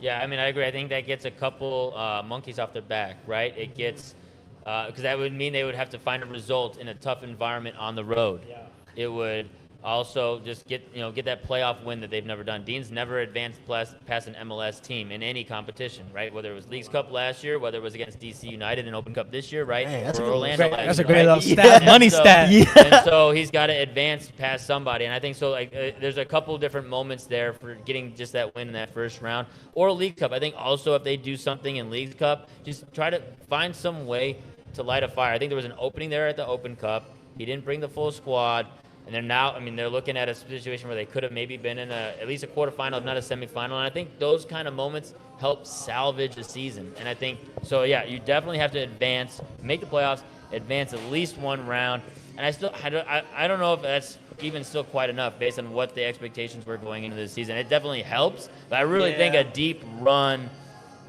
Yeah, I mean, I agree. I think that gets a couple monkeys off their back, right? It gets because that would mean they would have to find a result in a tough environment on the road. Yeah. It would also just get that playoff win that they've never done. Dean's never advanced past an MLS team in any competition, right? Whether it was Leagues Cup last year, whether it was against DC United in Open Cup this year, right? Hey, that's Orlando. That's a great little stat, money stat. Yeah. And so he's got to advance past somebody, and I think so. There's a couple different moments there for getting just that win in that first round or League Cup. I think also if they do something in League Cup, just try to find some way to light a fire. I think there was an opening there at the Open Cup. He didn't bring the full squad. And they're now, they're looking at a situation where they could have maybe been in at least a quarterfinal, if not a semifinal. And I think those kind of moments help salvage a season. And I think, so yeah, you definitely have to advance, make the playoffs, advance at least one round. And I don't know if that's even still quite enough based on what the expectations were going into this season. It definitely helps, but I really think a deep run,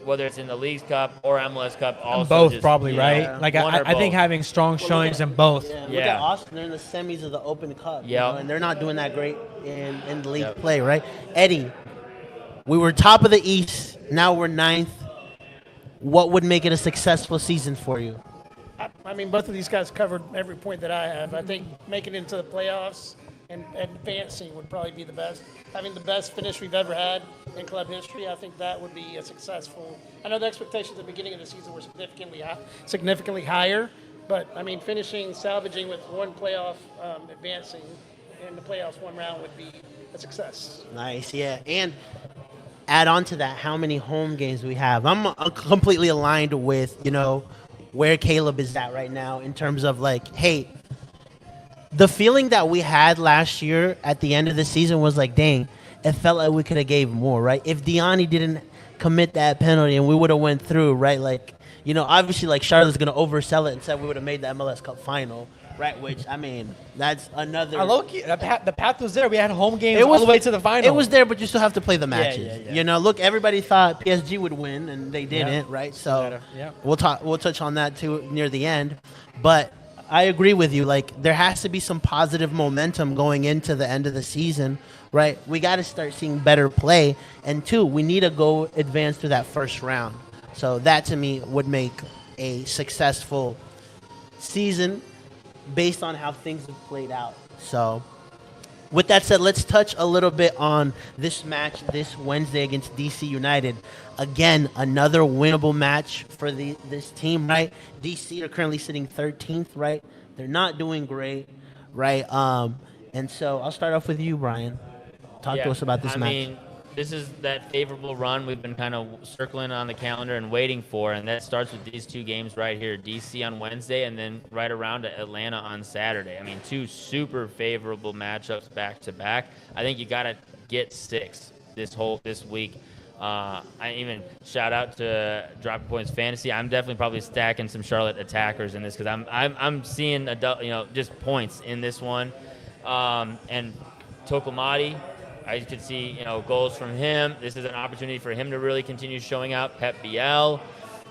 whether it's in the Leagues Cup or MLS Cup, also both just, probably, right? Like I think having strong showings in both. Yeah. Look at Austin; they're in the semis of the Open Cup, and they're not doing that great in league play, right? Eddie, we were top of the East, now we're 9th. What would make it a successful season for you? I mean, both of these guys covered every point that I have. I think making it into the playoffs and advancing would probably be the best. Having the best finish we've ever had in club history, I think that would be a successful. I know the expectations at the beginning of the season were significantly higher, but I mean, salvaging with one playoff, advancing in the playoffs one round would be a success. Nice, yeah. And add on to that, how many home games we have. I'm completely aligned with, where Caleb is at right now in terms of like, hey, the feeling that we had last year at the end of the season was like, dang, it felt like we could have gave more, right? If Diani didn't commit that penalty and we would have went through, right? Like, obviously, like Charlotte's going to oversell it and said we would have made the MLS Cup final, right? Which, that's another. The path was there. We had home games all the way to the final. It was there, but you still have to play the matches. Yeah. Look, everybody thought PSG would win, and they didn't, right? So we'll touch on that too near the end, but I agree with you. Like, there has to be some positive momentum going into the end of the season, right? We got to start seeing better play. And 2, we need to go advance to that first round. So that, to me, would make a successful season based on how things have played out. So with that said, let's touch a little bit on this match this Wednesday against DC United. Again, another winnable match for this team, right? DC are currently sitting 13th, right? They're not doing great, right? And so I'll start off with you, Brian. Talk to us about this match. this is that favorable run we've been kind of circling on the calendar and waiting for, and that starts with these two games right here, DC on Wednesday and then right around to Atlanta on Saturday. I mean, two super favorable matchups back to back. I think you got to get 6 this week. I even shout out to Drop Points Fantasy. I'm definitely probably stacking some Charlotte attackers in this because I'm seeing just points in this one, and Tokomati. I could see, goals from him. This is an opportunity for him to really continue showing out. Pep BL.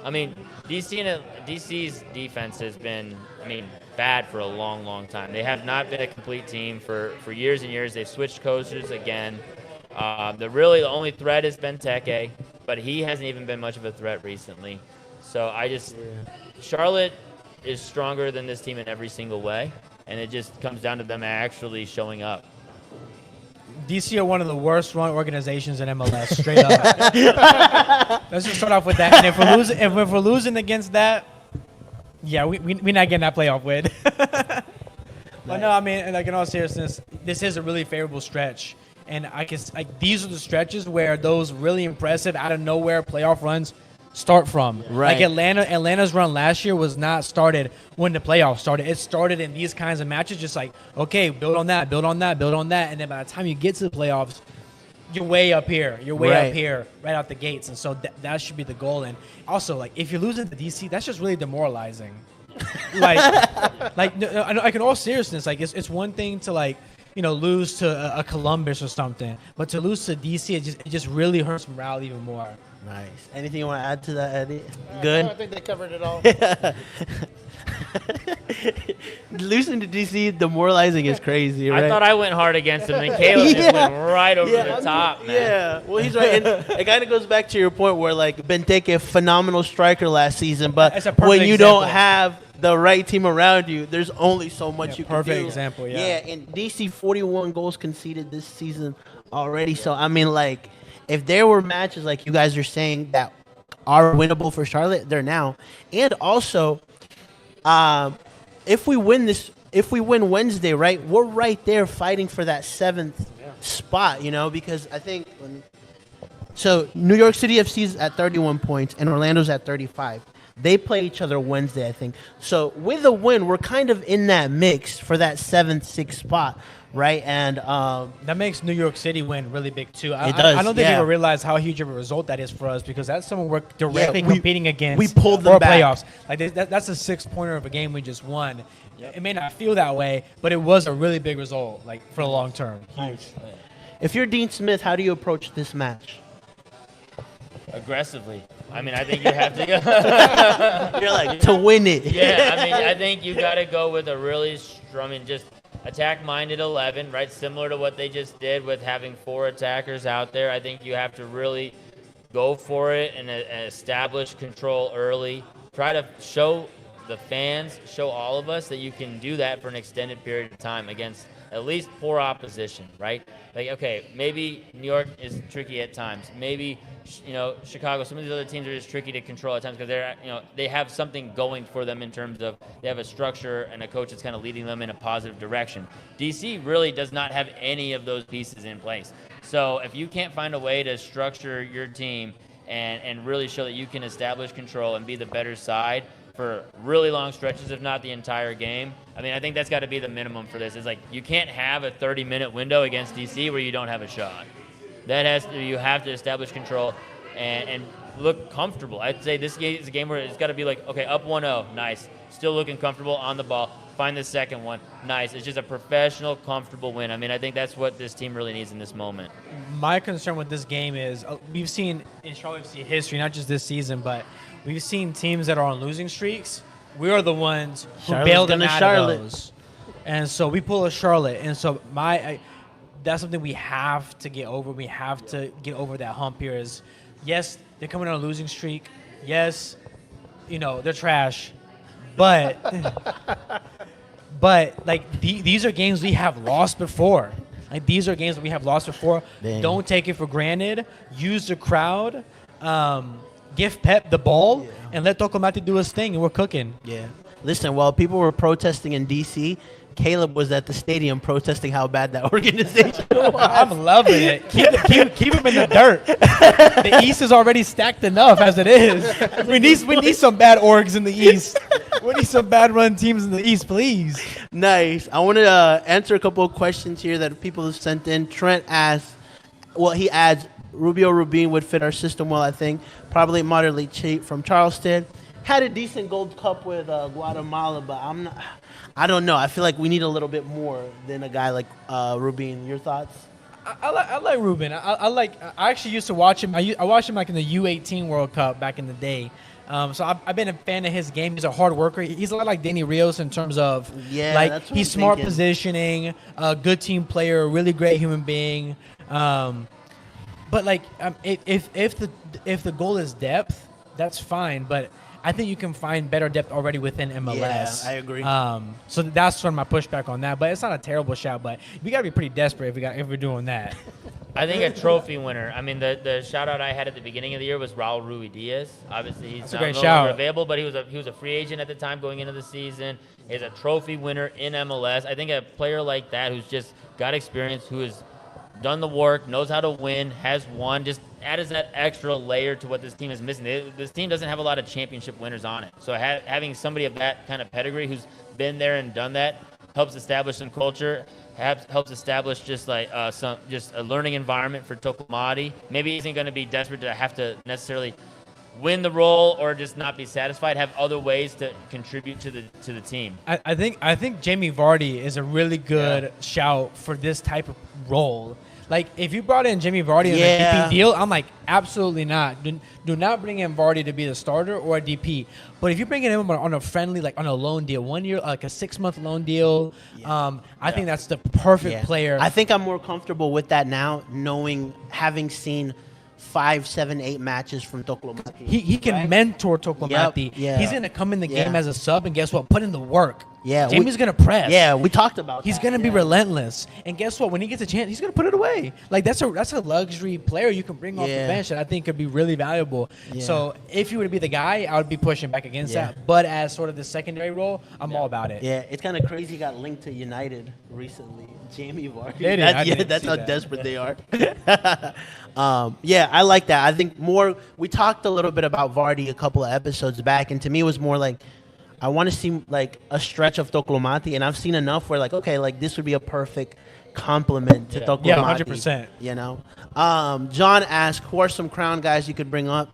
I mean, DC's defense has been, bad for a long, long time. They have not been a complete team for years and years. They've switched coaches again. The only threat has been Teke, but he hasn't even been much of a threat recently. So Charlotte is stronger than this team in every single way, and it just comes down to them actually showing up. DC are one of the worst run organizations in MLS, straight up. Let's just start off with that. And if we're losing against that, yeah, we're not getting that playoff win. But no, in all seriousness, this is a really favorable stretch. And these are the stretches where those really impressive out of nowhere playoff runs start from. Right. Like Atlanta's run last year was not started when the playoffs started. It started in these kinds of matches, just like, okay, build on that, and then by the time you get to the playoffs, you're way up here. You're way up here right out the gates, and so that should be the goal. And also, like, if you're losing to DC, that's just really demoralizing. like, in all seriousness, like, it's one thing to lose to a Columbus or something, but to lose to DC, it just really hurts morale even more. Nice. Anything you want to add to that, Eddie? Good? I think they covered it all. Losing to DC, demoralizing is crazy, right? I thought I went hard against him, and Caleb just went right over the top, man. Yeah, well, he's right. And it kind of goes back to your point where, Benteke, a phenomenal striker last season, but when you don't have the right team around you, there's only so much you can do. Perfect example, yeah. Yeah, and DC 41 goals conceded this season already. So, if there were matches like you guys are saying that are winnable for Charlotte, they're now. And also, if we win Wednesday, right, we're right there fighting for that 7th spot, because I think so New York City FC is at 31 points and Orlando's at 35. They play each other Wednesday, I think. So with a win, we're kind of in that mix for that 7th, 6th spot, right? And that makes New York City win really big too. It does. I don't think people realize how huge of a result that is for us because that's someone we're directly competing against. We pulled them back. Playoffs. Like that's a 6-pointer of a game we just won. Yep. It may not feel that way, but it was a really big result, for the long term. Nice. If you're Dean Smith, how do you approach this match? Aggressively. I think you have to go. You're like, to win it. Yeah, I think you got to go with a really strong, just attack-minded 11, right? Similar to what they just did with having 4 attackers out there. I think you have to really go for it and establish control early. Try to show the fans, show all of us that you can do that for an extended period of time against at least poor opposition, right? Okay, maybe New York is tricky at times. Maybe, Chicago, some of these other teams are just tricky to control at times because they're, they have something going for them in terms of they have a structure and a coach that's kind of leading them in a positive direction. DC really does not have any of those pieces in place. So if you can't find a way to structure your team and really show that you can establish control and be the better side for really long stretches, if not the entire game. I think that's got to be the minimum for this. It's you can't have a 30-minute window against DC where you don't have a shot. You have to establish control and look comfortable. I'd say this game is a game where it's got to be okay, up 1-0, nice. Still looking comfortable on the ball. Find the second one, nice. It's just a professional, comfortable win. I think that's what this team really needs in this moment. My concern with this game is we've seen in Charlotte FC history, not just this season, but we've seen teams that are on losing streaks. We are the ones who bailed them out of those. And so we pull a Charlotte. And so that's something we have to get over. We have to get over that hump here is, yes, they're coming on a losing streak. Yes, they're trash. But these are games we have lost before. These are games that we have lost before. Dang. Don't take it for granted. Use the crowd. Give Pep the ball and let Tokomati do his thing, and we're cooking. Yeah. Listen, while people were protesting in D.C., Caleb was at the stadium protesting how bad that organization was. I'm loving it. Keep him in the dirt. The East is already stacked enough as it is. We need some bad orgs in the East. We need some bad run teams in the East, please. Nice. I want to answer a couple of questions here that people have sent in. Trent asks, well, he adds, Rubio Rubin would fit our system well, I think. Probably moderately cheap from Charleston. Had a decent Gold Cup with Guatemala, but I don't know. I feel like we need a little bit more than a guy like Rubin. Your thoughts? I like Ruben. I actually used to watch him. I watched him like in the U18 World Cup back in the day. So I've been a fan of his game. He's a hard worker. He's a lot like Danny Rios in terms of he's smart positioning, a good team player, a really great human being. But like if the goal is depth, that's fine. But I think you can find better depth already within MLS. Yeah, I agree. So that's sort of my pushback on that. But it's not a terrible shout. But we got to be pretty desperate if we're doing that. I think a trophy winner. I mean, the shout out I had at the beginning of the year was Raul Ruidiaz. Obviously, he's not no longer available, but he was a free agent at the time going into the season. He's a trophy winner in MLS. I think a player like that who's just got experience, who has done the work, knows how to win, has won, just adds that extra layer to what this team is missing. This team doesn't have a lot of championship winners on it. So having somebody of that kind of pedigree who's been there and done that helps establish some culture, helps establish just like just a learning environment for Tokomati. Maybe he isn't going to be desperate to have to necessarily win the role or just not be satisfied, have other ways to contribute to the team. I think Jamie Vardy is a really good shout for this type of role. Like, if you brought in Jamie Vardy in a DP deal, I'm like, absolutely not. Do not bring in Vardy to be the starter or a DP. But if you bring him on a friendly, like on a loan deal, 1 year, like a 6-month loan deal, I think that's the perfect player. I think I'm more comfortable with that now, having seen 5, 7, 8 matches from Tokolomati. He can mentor Tokolomati. Yep. He's going to come in the game as a sub, and guess what? Put in the work. Yeah, Jamie's going to press. Yeah, we talked about He's going to be relentless. And guess what? When he gets a chance, he's going to put it away. Like, that's a luxury player you can bring off the bench that I think could be really valuable. Yeah. So if you were to be the guy, I would be pushing back against that. But as sort of the secondary role, I'm all about it. Yeah, it's kind of crazy he got linked to United recently. Jamie Vardy. That's how desperate they are. I like that. I think we talked a little bit about Vardy a couple of episodes back, and to me it was more like, I want to see like a stretch of Tokolomati, and I've seen enough where like, okay, like this would be a perfect complement to Tokolomati. Yeah, 100%. You know? John asked, who are some Crown guys you could bring up?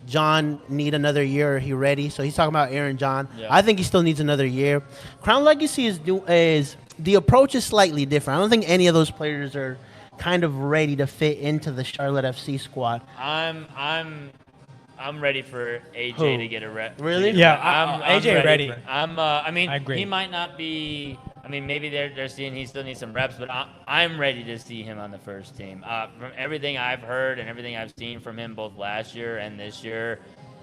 John need another year. Are he ready? So he's talking about Aaron John. Yeah. I think he still needs another year. Crown Legacy is the approach is slightly different. I don't think any of those players are kind of ready to fit into the Charlotte FC squad. I'm ready for AJ to get a rep. Really? Yeah, I'm AJ ready. I mean, I agree. He might not be. I mean, maybe they're seeing he still needs some reps, but I'm ready to see him on the first team. From everything I've heard and everything I've seen from him both last year and this year,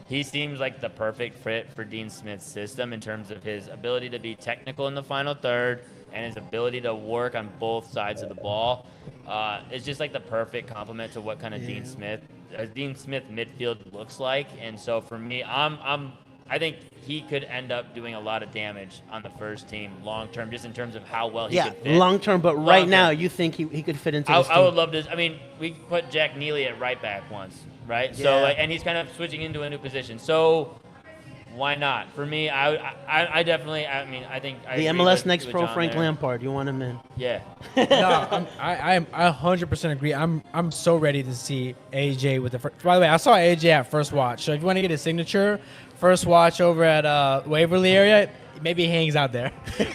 he seems like the perfect fit for Dean Smith's system in terms of his ability to be technical in the final third and his ability to work on both sides of the ball. It's just like the perfect complement to what kind of Dean Smith midfield looks like. And so for me, I think he could end up doing a lot of damage on the first team long term, just in terms of how well he could fit. Long term, but right now you think he could fit into this team? I would love to. I mean, we put Jack Neely at right back once, right? Yeah. So and he's kind of switching into a new position. So why not? For me, I definitely. I mean, I think the MLS Next Pro Frank Lampard. You want him in? Yeah. No, I 100% agree. I'm so ready to see AJ with the first. By the way, I saw AJ at First Watch. So if you want to get his signature, First Watch over at Waverly area. Maybe he hangs out there. Hey,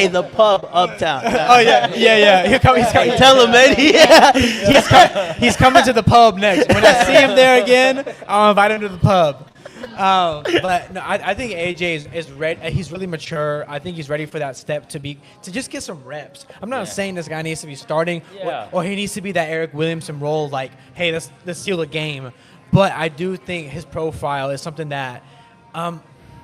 the pub Uptown. Oh yeah. He's coming. Tell him, man. He's coming to the pub next. When I see him there again, I'll invite him to the pub. But no, I think AJ is ready. He's really mature. I think he's ready for that step to just get some reps. I'm not saying this guy needs to be starting or he needs to be that Eric Williamson role. Like, hey, let's seal the game. But I do think his profile is something that.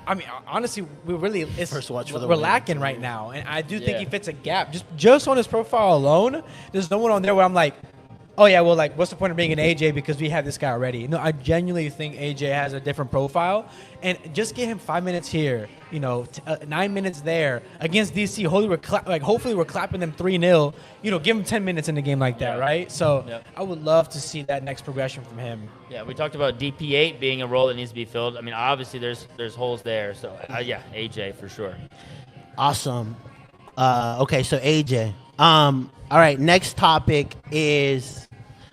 I mean, honestly, we're lacking right now, and I do think he fits a gap. Just on his profile alone, there's no one on there where I'm like, oh yeah, well, like, what's the point of being an AJ because we have this guy already? No, I genuinely think AJ has a different profile, and just get him 5 minutes here, 9 minutes there against DC. Hopefully we're clapping them 3-0. Give him 10 minutes in the game like that, right? So I would love to see that next progression from him. Yeah, we talked about DP8 being a role that needs to be filled. I mean, obviously there's holes there. So yeah, AJ for sure. Awesome. Okay, so AJ. All right, next topic is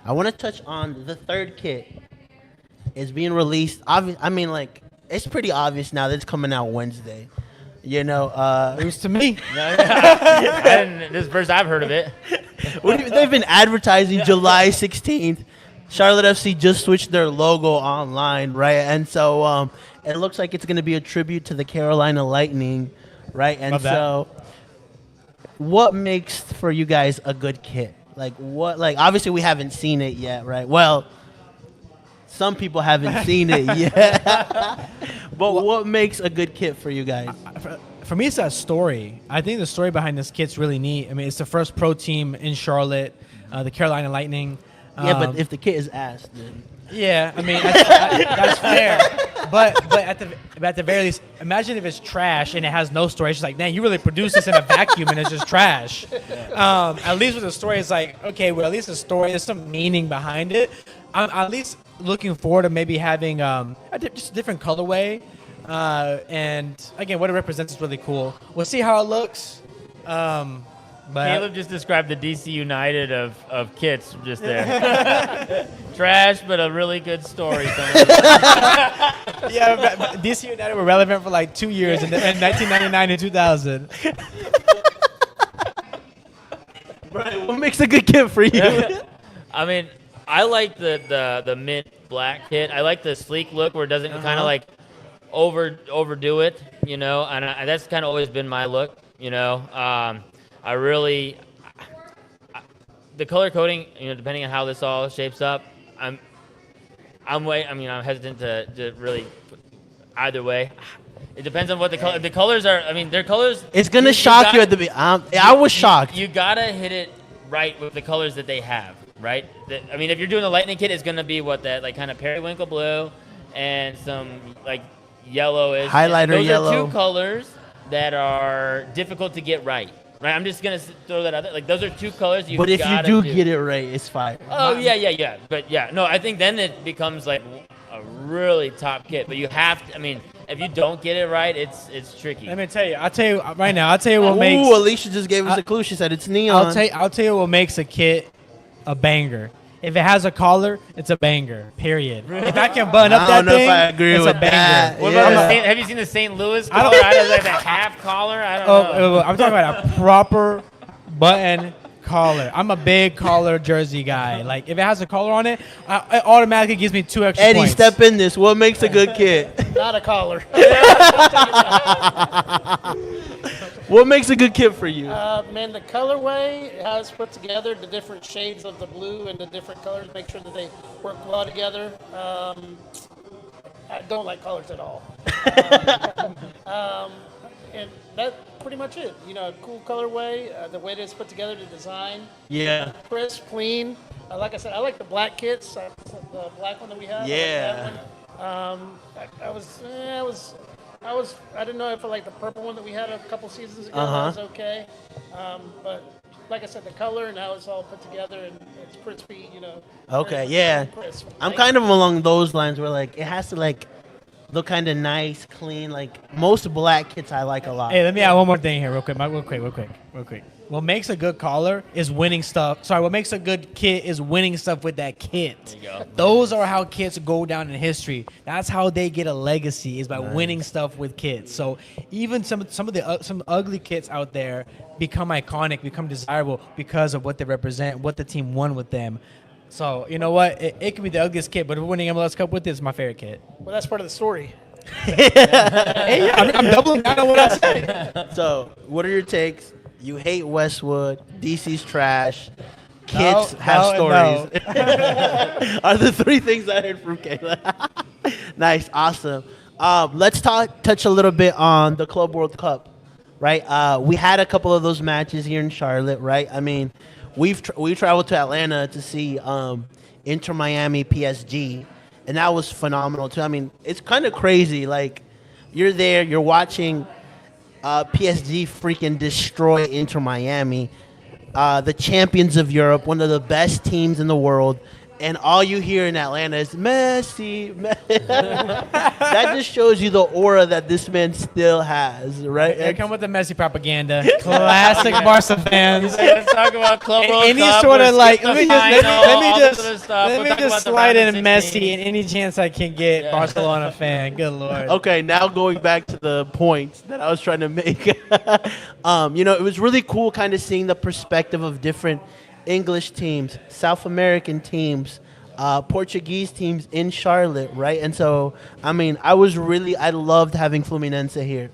I want to touch on the third kit. It's being released. It's pretty obvious now that it's coming out Wednesday. News to me. This is the first I've heard of it. They've been advertising July 16th. Charlotte FC just switched their logo online, right? And so it looks like it's going to be a tribute to the Carolina Lightning, right? And Love that. so what makes for you guys a good kit? Obviously we haven't seen it yet, right? Well, some people haven't seen it yet. But what makes a good kit for you guys? For me, it's that story. I think the story behind this kit's really neat. I mean, it's the first pro team in Charlotte, the Carolina Lightning. Yeah, but if the kit is ass, then Yeah, I mean that's fair. But at the very least, imagine if it's trash and it has no story. It's just like, man, you really produced this in a vacuum and it's just trash. At least with the story, it's like, okay, well, at least the story, there's some meaning behind it. I'm at least looking forward to maybe having just a different colorway. And again, what it represents is really cool. We'll see how it looks. But Caleb just described the DC United of kits just there. Trash, but a really good story. yeah, but DC United were relevant for like 2 years in 1999 and 2000. Brian, what makes a good kit for you? I mean, I like the mint black kit. I like the sleek look where it doesn't kind of like overdo it, and that's kind of always been my look, the color coding, depending on how this all shapes up, I'm hesitant to really either way. It depends on what the colors are. I mean, their colors. It's gonna shock you at the beginning. I was shocked. You gotta hit it right with the colors that they have, right? If you're doing a lightning kit, it's gonna be that kind of periwinkle blue and some yellowish. Highlighter yellow. Those are two colors that are difficult to get right. Right, I'm just gonna throw that out there. Those are two colors you. But if you do get it right, it's fine. Oh yeah. But yeah, no, I think then it becomes like a really top kit. But you have to. If you don't get it right, it's tricky. Let me tell you. I'll tell you right now. I'll tell you what makes. Ooh, Alicia just gave us a clue. She said it's neon. I'll tell you what makes a kit a banger. If it has a collar, it's a banger. Period. If I can button up that thing, I don't know if I agree it's with a banger. that. What about have you seen the St. Louis collar? I don't like the half collar. I don't know. I'm talking about a proper button collar. I'm a big collar jersey guy. Like if it has a collar on it, it automatically gives me 2 extra Eddie, points. step in this. What makes a good kit? Not a collar. What makes a good kit for you? Man, the colorway, how it's put together, the different shades of the blue and the different colors, make sure that they work well together. I don't like colors at all. And that's pretty much it. Cool colorway, the way that it's put together, the design. Yeah. Crisp, clean. Like I said, I like the black kits, the black one that we have. Yeah. I didn't know if I liked the purple one that we had a couple seasons ago. That was okay. But like I said, the color and how it's all put together and it's crispy, Okay, yeah. Crisp. I'm kind of along those lines where it has to look kind of nice, clean. Most black kits I like a lot. Hey, let me add one more thing here real quick. What makes a good collar is winning stuff. Sorry, what makes a good kit is winning stuff with that kit. There you go. Those are how kits go down in history. That's how they get a legacy, is by winning stuff with kits. So even some ugly kits out there become iconic, become desirable because of what they represent, what the team won with them. So you know what? It can be the ugliest kit, but if we're winning MLS Cup with it, it's my favorite kit. Well, that's part of the story. Hey, yeah, I'm doubling down on what I said. So, what are your takes? You hate Westwood. DC's trash. Kids have stories. Are the 3 things I heard from Kayla. Nice, awesome. Let's touch a little bit on the Club World Cup, right? We had a couple of those matches here in Charlotte, right? we traveled to Atlanta to see Inter Miami PSG, and that was phenomenal too. I mean, it's kind of crazy. Like, you're there, you're watching PSG freaking destroy Inter Miami, the champions of Europe, one of the best teams in the world. And all you hear in Atlanta is Messi. That just shows you the aura that this man still has, right? They come with the Messi propaganda. Classic Barca fans. Let's talk about Club World Any Cup. sort We'll of like, skip let the final, all this other stuff. let We'll me talk just about the slide round in of Messi 16. in any chance I can get. Yeah. Barcelona fan. Good lord. Okay, now going back to the points that I was trying to make. It was really cool kind of seeing the perspective of different English teams, South American teams, Portuguese teams in Charlotte, right? And so, I mean, I loved having Fluminense here,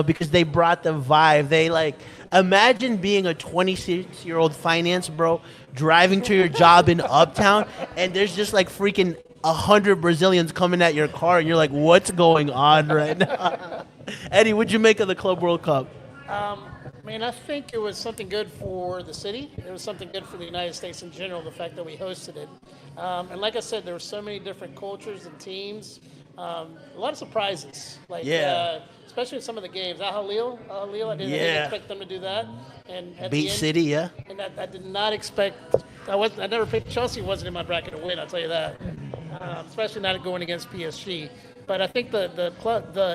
because they brought the vibe. They imagine being a 26-year-old finance bro driving to your job in Uptown, and there's just freaking 100 Brazilians coming at your car, and you're like, what's going on right now? Eddie, what'd you make of the Club World Cup? I think it was something good for the city. It was something good for the United States in general, the fact that we hosted it. And like I said, there were so many different cultures and teams. A lot of surprises. Especially in some of the games. Al Halil, I didn't expect them to do that. And at Beat the end, City, yeah. And I did not expect. I never picked Chelsea. Wasn't in my bracket to win. I'll tell you that. Especially not going against PSG. But I think the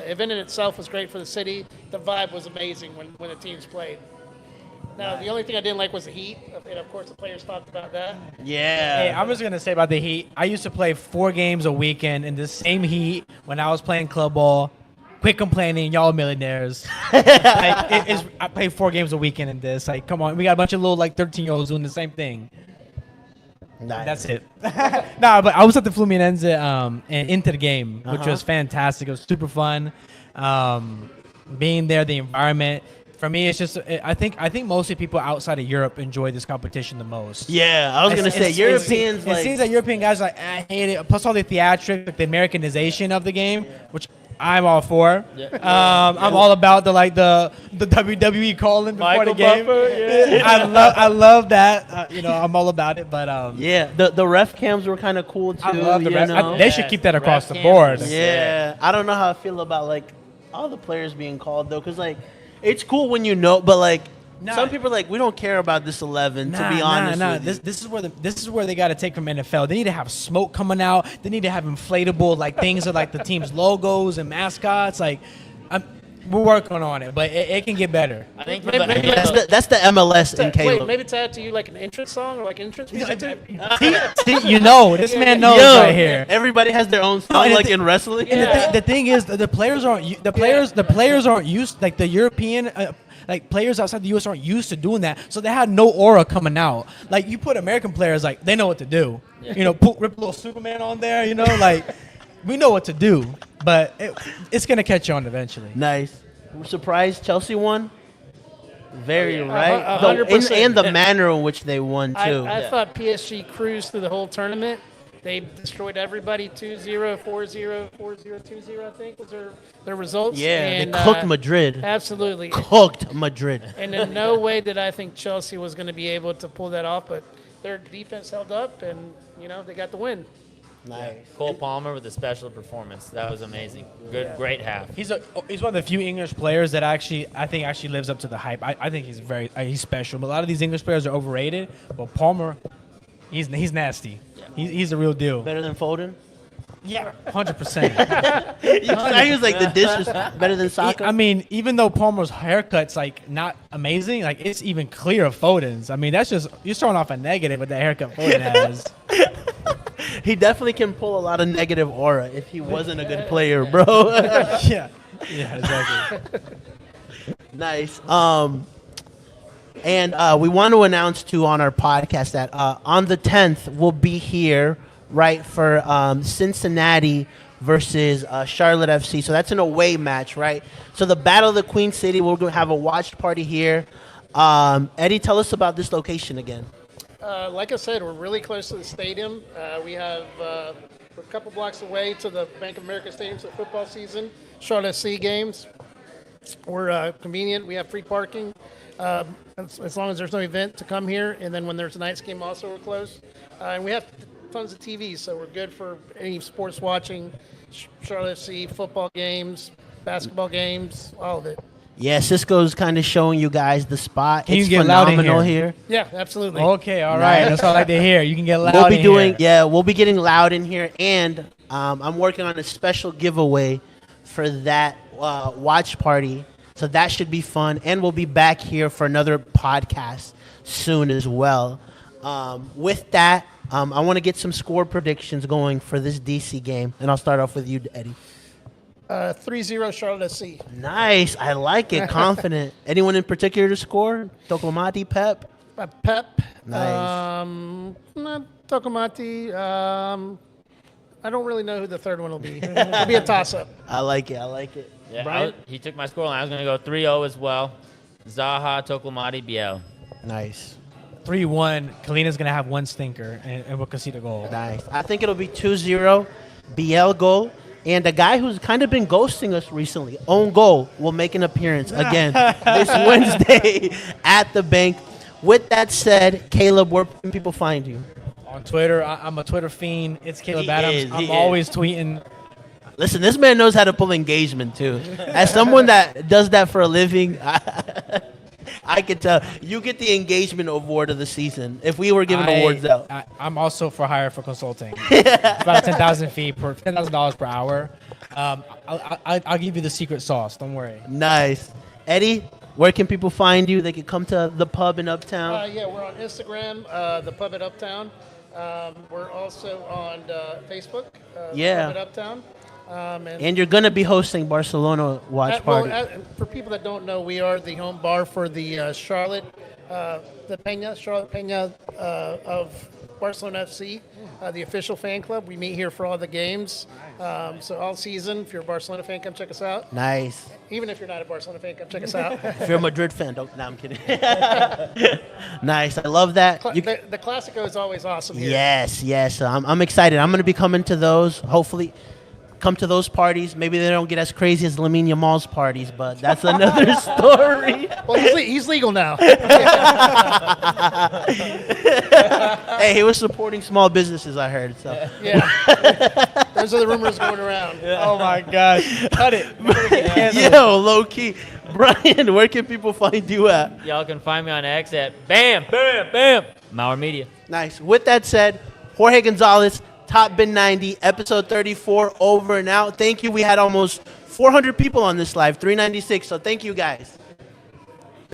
event in itself was great for the city. The vibe was amazing when the teams played. Now, the only thing I didn't like was the heat, and of course the players talked about that. Yeah. Hey, I'm just gonna say about the Heat. I used to play 4 games a weekend in the same Heat when I was playing club ball. Quit complaining, y'all millionaires. I play 4 games a weekend in this. Come on, we got a bunch of little 13-year-olds doing the same thing. Nice. That's it. No, but I was at the Fluminense and into the game, which was fantastic. It was super fun. Being there, the environment. For me, it's just I think mostly people outside of Europe enjoy this competition the most. Yeah, I was gonna say Europeans. It seems like European guys are like, I hate it. Plus all the theatrics, the Americanization of the game, which I'm all for. Yeah. I'm all about the WWE calling before Michael the game. Buffer, I love that. I'm all about it. But the ref cams were kind of cool too. I love the ref. know? They should keep that across Ref the board. cams. Yeah, I don't know how I feel about all the players being called though, because it's cool when but some people are we don't care about this 11. To be honest, with you. This is where they got to take from NFL. They need to have smoke coming out. They need to have inflatable things of the team's logos and mascots. We're working on it, but it can get better. I think Maybe that's the MLS in Wait, Caleb. maybe to add to you an entrance song or entrance music too? This man knows right here. Everybody has their own song, in wrestling. And the thing is, the players aren't used the European. Players outside the U.S. aren't used to doing that, so they had no aura coming out. You put American players, they know what to do. Yeah. Rip a little Superman on there. We know what to do, but it's gonna catch on eventually. Nice. We're surprised Chelsea won. Very right. 100%. And the manner in which they won too. I thought PSG cruised through the whole tournament. They destroyed everybody 2-0, 4-0, 4-0, 2-0, I think was their results. Yeah, and, they cooked Madrid. Absolutely. Cooked Madrid. And in no way did I think Chelsea was going to be able to pull that off, but their defense held up, and they got the win. Nice. Cole Palmer with a special performance. That was amazing. Great half. He's one of the few English players that I think actually lives up to the hype. I think he's he's special. But a lot of these English players are overrated. But Palmer, he's nasty. Yeah. He's the real deal. Better than Foden? Yeah, 100%. He was the dish is better than Saka. I mean, even though Palmer's haircut's not amazing, it's even clear of Foden's. I mean, that's just you're throwing off a negative with that haircut Foden has. He definitely can pull a lot of negative aura if he wasn't a good player, bro. Yeah, exactly. Nice. And we want to announce too on our podcast that on the 10th we'll be here, right, for Cincinnati versus Charlotte FC. So that's an away match, right? So the Battle of the Queen City, we're going to have a watch party here. Eddie, tell us about this location again. Like I said, we're really close to the stadium. We're a couple blocks away to the Bank of America Stadium for the football season, Charlotte FC games. We're convenient. We have free parking as long as there's no event to come here. And then when there's a night's game, also we're closed. And we have tons of TVs, so we're good for any sports watching, Charlotte FC, football games, basketball games, all of it. Yeah, Cisco's kind of showing you guys the spot. Can you It's get loud in phenomenal here? Yeah, absolutely. Okay, all right. That's what I like to hear. You can get loud We'll be in doing, here. we'll be getting loud in here, and I'm working on a special giveaway for that watch party. So that should be fun, and we'll be back here for another podcast soon as well. With that, I want to get some score predictions going for this DC game, and I'll start off with you, Eddie. 3-0 Charlotte FC. Nice, I like it. Confident. Anyone in particular to score? Tokomati, Pep. Pep. Nice. Not Tokomati. I don't really know who the third one will be. It'll be a toss-up. I like it. I like it. Yeah, Brian? he took my score line. I was going to go 3-0 as well. Zaha, Tokulmati, Biel. Nice. 3-1. Kalina's going to have one stinker, and we'll concede a goal. Nice. I think it'll be 2-0. BL goal. And a guy who's kind of been ghosting us recently, Own Goal, will make an appearance again this Wednesday at the bank. With that said, Caleb, where can people find you? On Twitter, I'm a Twitter fiend. It's Caleb He Adams. is, I'm he always tweeting. Listen, this man knows how to pull engagement, too. As someone that does that for a living, I could tell. You get the engagement award of the season if we were giving awards out. I'm also for hire for consulting. It's about $10,000 per hour. I'll give you the secret sauce. Don't worry. Nice. Eddie, where can people find you? They can come to the pub in Uptown. Yeah, we're on Instagram, the pub at Uptown. We're also on Facebook, Yeah. the pub at Uptown. And you're going to be hosting Barcelona watch party. For people that don't know, we are the home bar for the Charlotte Peña of Barcelona FC, the official fan club. We meet here for all the games. So all season, if you're a Barcelona fan, come check us out. Nice. Even if you're not a Barcelona fan, come check us out. If you're a Madrid fan, don't. No, I'm kidding. Nice. I love that. The Clasico is always awesome here. Yes. I'm excited. I'm going to be coming to those. Hopefully, come to those parties. Maybe they don't get as crazy as Lamine Yamal's parties, but that's another story. Well, he's legal now. Hey, he was supporting small businesses, I heard. So. Yeah. Those are the rumors going around. Oh my gosh! Cut it. Yo, low key. Brian, where can people find you at? Y'all can find me on X at bam, Mauer Media. Nice. With that said, Jorge Gonzalez, Top Bin 90, episode 34, over and out. Thank you. We had almost 400 people on this live, 396. So thank you, guys.